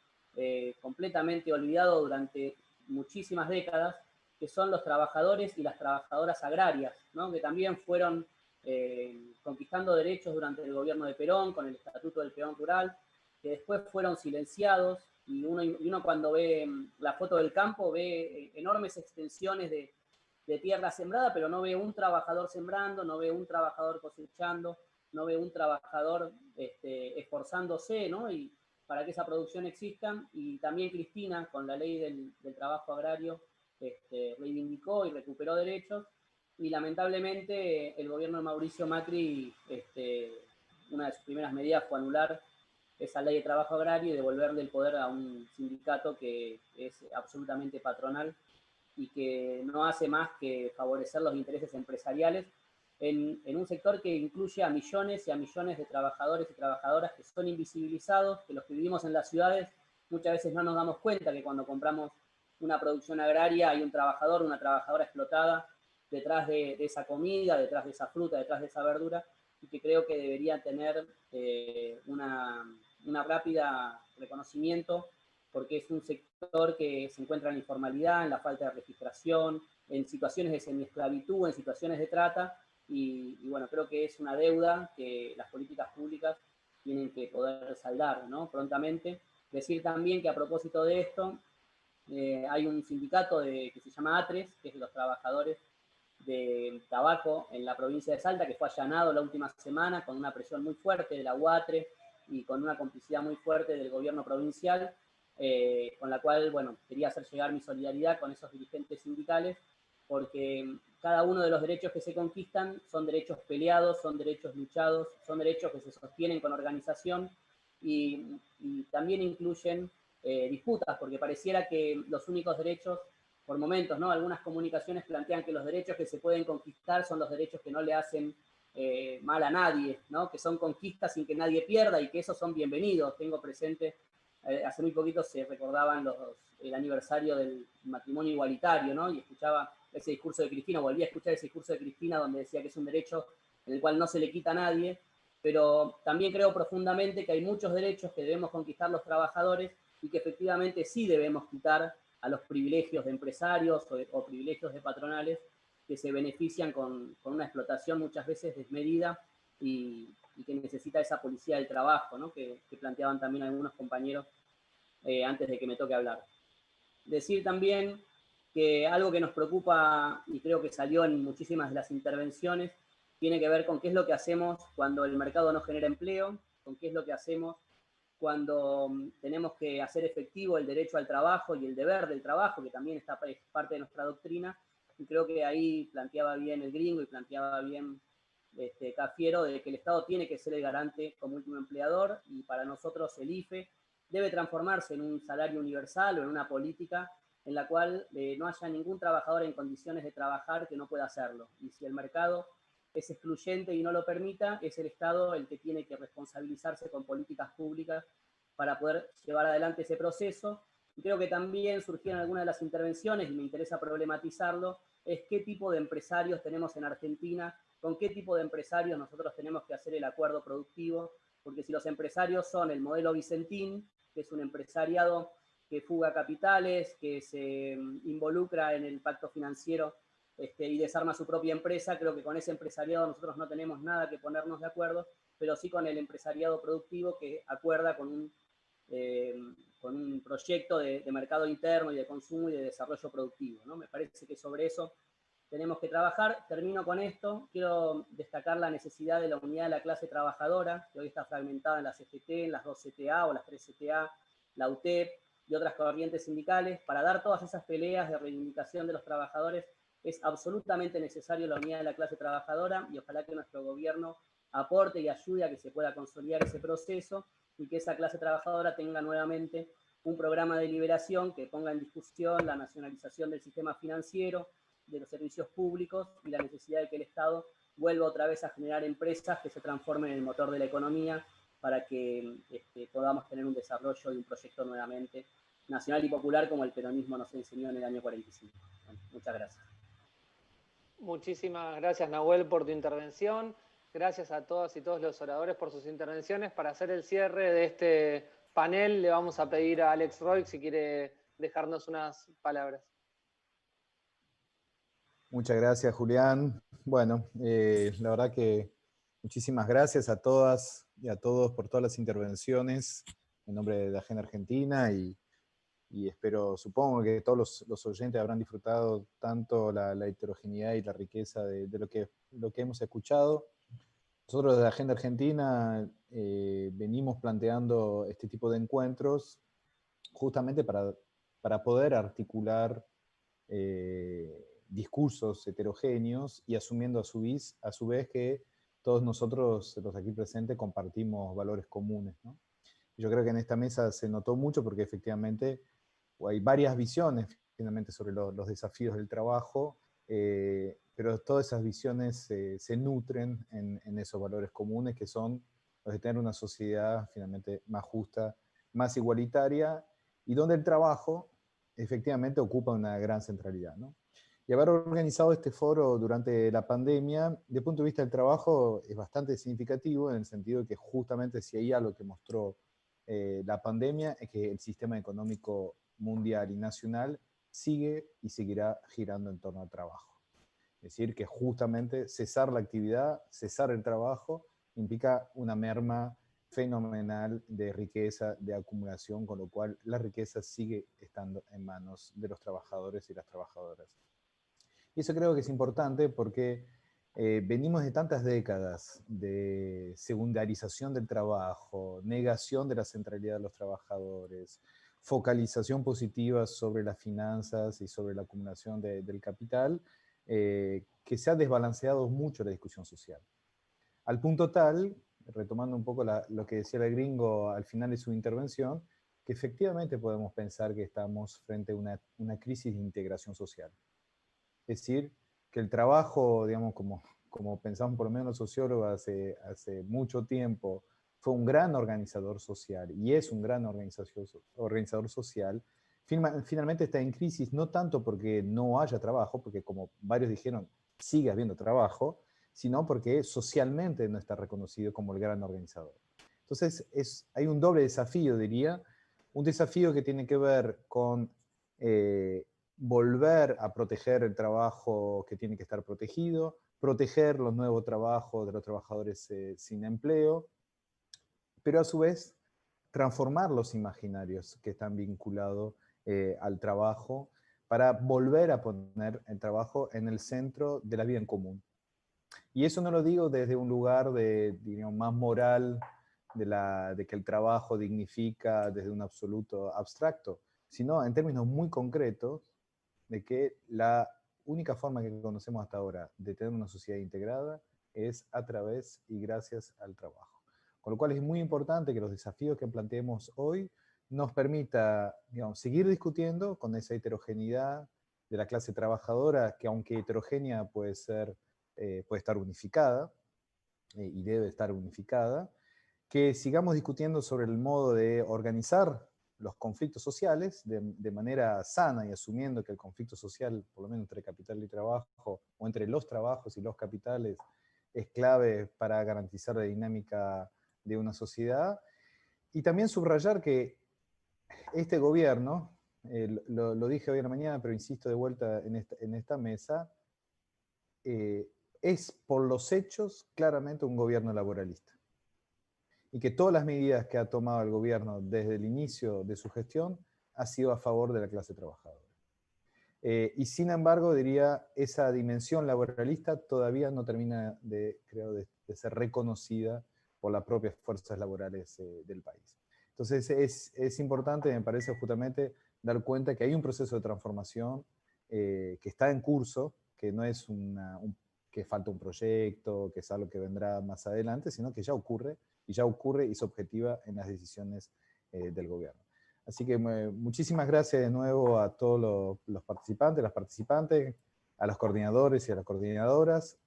completamente olvidado durante muchísimas décadas, que son los trabajadores y las trabajadoras agrarias, ¿no? Que también fueron conquistando derechos durante el gobierno de Perón, con el Estatuto del Peón Rural, que después fueron silenciados, y uno cuando ve la foto del campo ve enormes extensiones de tierra sembrada, pero no ve un trabajador sembrando, no ve un trabajador cosechando, no ve un trabajador esforzándose, ¿no? Y para que esa producción exista. Y también Cristina, con la ley del trabajo agrario, reivindicó y recuperó derechos, y lamentablemente el gobierno de Mauricio Macri, una de sus primeras medidas fue anular esa ley de trabajo agrario y devolverle el poder a un sindicato que es absolutamente patronal y que no hace más que favorecer los intereses empresariales en un sector que incluye a millones y a millones de trabajadores y trabajadoras que son invisibilizados, que los que vivimos en las ciudades muchas veces no nos damos cuenta que cuando compramos una producción agraria hay un trabajador, una trabajadora explotada detrás de esa comida, detrás de esa fruta, detrás de esa verdura, y que creo que debería tener una rápida reconocimiento, porque es un sector que se encuentra en la informalidad, en la falta de registración, en situaciones de semiesclavitud, en situaciones de trata, y bueno, creo que es una deuda que las políticas públicas tienen que poder saldar, ¿no? Prontamente. Decir también que a propósito de esto, hay un sindicato que se llama ATRES, que es de los trabajadores de tabaco en la provincia de Salta, que fue allanado la última semana con una presión muy fuerte de la UATRE y con una complicidad muy fuerte del gobierno provincial, con la cual, bueno, quería hacer llegar mi solidaridad con esos dirigentes sindicales, porque cada uno de los derechos que se conquistan son derechos peleados, son derechos luchados, son derechos que se sostienen con organización y también incluyen disputas, porque pareciera que los únicos derechos, por momentos, ¿no? Algunas comunicaciones plantean que los derechos que se pueden conquistar son los derechos que no le hacen mal a nadie, ¿no? Que son conquistas sin que nadie pierda y que esos son bienvenidos. Tengo presente, hace muy poquito se recordaban el aniversario del matrimonio igualitario, ¿no? Y escuchaba ese discurso de Cristina, volví a escuchar ese discurso de Cristina donde decía que es un derecho en el cual no se le quita a nadie, pero también creo profundamente que hay muchos derechos que debemos conquistar los trabajadores y que efectivamente sí debemos quitar a los privilegios de empresarios o privilegios de patronales que se benefician con una explotación muchas veces desmedida y que necesita esa policía del trabajo, ¿no? que planteaban también algunos compañeros antes de que me toque hablar. Decir también que algo que nos preocupa, y creo que salió en muchísimas de las intervenciones, tiene que ver con qué es lo que hacemos cuando el mercado no genera empleo, con qué es lo que hacemos cuando tenemos que hacer efectivo el derecho al trabajo y el deber del trabajo, que también está parte de nuestra doctrina, y creo que ahí planteaba bien el Gringo y planteaba bien Cafiero, de que el Estado tiene que ser el garante como último empleador, y para nosotros el IFE debe transformarse en un salario universal o en una política en la cual no haya ningún trabajador en condiciones de trabajar que no pueda hacerlo. Y si el mercado es excluyente y no lo permita, es el Estado el que tiene que responsabilizarse con políticas públicas para poder llevar adelante ese proceso. Y creo que también surgieron algunas de las intervenciones, y me interesa problematizarlo, es qué tipo de empresarios tenemos en Argentina, con qué tipo de empresarios nosotros tenemos que hacer el acuerdo productivo, porque si los empresarios son el modelo Vicentín, que es un empresariado que fuga capitales, que se involucra en el pacto financiero y desarma su propia empresa, creo que con ese empresariado nosotros no tenemos nada que ponernos de acuerdo, pero sí con el empresariado productivo que acuerda con un proyecto de mercado interno y de consumo y de desarrollo productivo, ¿no? Me parece que sobre eso tenemos que trabajar. Termino con esto. Quiero destacar la necesidad de la unidad de la clase trabajadora, que hoy está fragmentada en la CGT, en las 2 CTA o las 3 CTA, la UTEP y otras corrientes sindicales. Para dar todas esas peleas de reivindicación de los trabajadores es absolutamente necesario la unidad de la clase trabajadora, y ojalá que nuestro gobierno aporte y ayude a que se pueda consolidar ese proceso y que esa clase trabajadora tenga nuevamente un programa de liberación que ponga en discusión la nacionalización del sistema financiero, de los servicios públicos y la necesidad de que el Estado vuelva otra vez a generar empresas que se transformen en el motor de la economía para que podamos tener un desarrollo y un proyecto nuevamente nacional y popular como el peronismo nos enseñó en el año 45. Bueno, muchas gracias. Muchísimas gracias, Nahuel, por tu intervención. Gracias a todas y todos los oradores por sus intervenciones. Para hacer el cierre de este panel, le vamos a pedir a Alex Roig si quiere dejarnos unas palabras. Muchas gracias, Julián. Bueno, la verdad que muchísimas gracias a todas y a todos por todas las intervenciones en nombre de Agenda Argentina y supongo que todos los oyentes habrán disfrutado tanto la heterogeneidad y la riqueza de lo que hemos escuchado. Nosotros desde Agenda Argentina venimos planteando este tipo de encuentros justamente para poder articular discursos heterogéneos y asumiendo a su vez que todos nosotros, los aquí presentes, compartimos valores comunes, ¿no? Yo creo que en esta mesa se notó mucho porque efectivamente hay varias visiones finalmente sobre los desafíos del trabajo, pero todas esas visiones se nutren en esos valores comunes que son los de tener una sociedad finalmente más justa, más igualitaria, y donde el trabajo efectivamente ocupa una gran centralidad, ¿no? Y haber organizado este foro durante la pandemia, desde el punto de vista del trabajo, es bastante significativo en el sentido de que justamente si hay algo que mostró la pandemia es que el sistema económico mundial y nacional sigue y seguirá girando en torno al trabajo. Es decir, que justamente cesar la actividad, cesar el trabajo, implica una merma fenomenal de riqueza, de acumulación, con lo cual la riqueza sigue estando en manos de los trabajadores y las trabajadoras. Y eso creo que es importante porque venimos de tantas décadas de secundarización del trabajo, negación de la centralidad de los trabajadores, focalización positiva sobre las finanzas y sobre la acumulación del capital, que se ha desbalanceado mucho la discusión social. Al punto tal, retomando un poco lo que decía el gringo al final de su intervención, que efectivamente podemos pensar que estamos frente a una crisis de integración social. Es decir, que el trabajo, digamos, como pensamos por lo menos los sociólogos hace mucho tiempo, fue un gran organizador social, y es un gran organizador social, finalmente está en crisis, no tanto porque no haya trabajo, porque como varios dijeron, sigue habiendo trabajo, sino porque socialmente no está reconocido como el gran organizador. Entonces, hay un doble desafío, diría, un desafío que tiene que ver con volver a proteger el trabajo que tiene que estar protegido, proteger los nuevos trabajos de los trabajadores sin empleo, pero a su vez transformar los imaginarios que están vinculados al trabajo para volver a poner el trabajo en el centro de la vida en común. Y eso no lo digo desde un lugar digamos, más moral, de que el trabajo dignifica desde un absoluto abstracto, sino en términos muy concretos de que la única forma que conocemos hasta ahora de tener una sociedad integrada es a través y gracias al trabajo. Con lo cual es muy importante que los desafíos que planteemos hoy nos permita, digamos, seguir discutiendo con esa heterogeneidad de la clase trabajadora, que aunque heterogénea puede estar unificada, y debe estar unificada, que sigamos discutiendo sobre el modo de organizar los conflictos sociales de manera sana y asumiendo que el conflicto social, por lo menos entre capital y trabajo, o entre los trabajos y los capitales, es clave para garantizar la dinámica de una sociedad. Y también subrayar que este gobierno, lo dije hoy en la mañana, pero insisto de vuelta en esta mesa, es por los hechos claramente un gobierno laboralista. Y que todas las medidas que ha tomado el gobierno desde el inicio de su gestión ha sido a favor de la clase trabajadora. Y sin embargo, diría, esa dimensión laboralista todavía no termina creo, de ser reconocida por las propias fuerzas laborales del país. Entonces es importante, me parece, justamente dar cuenta que hay un proceso de transformación que está en curso, que no es que falta un proyecto, que es algo que vendrá más adelante, sino que ya ocurre, y se objetiva en las decisiones del gobierno. Así que muchísimas gracias de nuevo a todos los participantes, las participantes, a los coordinadores y a las coordinadoras,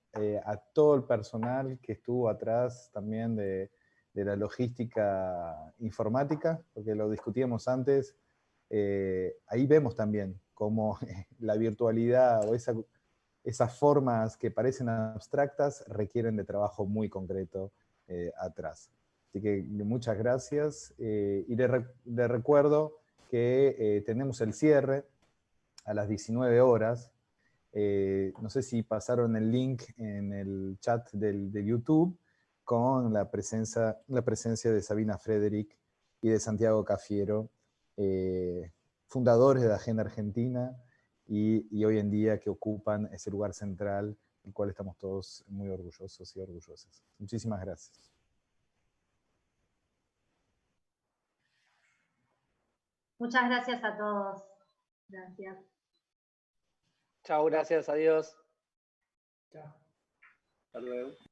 a todo el personal que estuvo atrás también de la logística informática, porque lo discutíamos antes, ahí vemos también cómo la virtualidad o esas formas que parecen abstractas requieren de trabajo muy concreto atrás. Así que muchas gracias. Y le recuerdo que tenemos el cierre a las 19 horas. No sé si pasaron el link en el chat de YouTube con la presencia de Sabina Frederick y de Santiago Cafiero, fundadores de la Agenda Argentina, y hoy en día que ocupan ese lugar central, del cual estamos todos muy orgullosos y orgullosas. Muchísimas gracias. Muchas gracias a todos. Gracias. Chao, gracias, adiós. Chao. Hasta luego.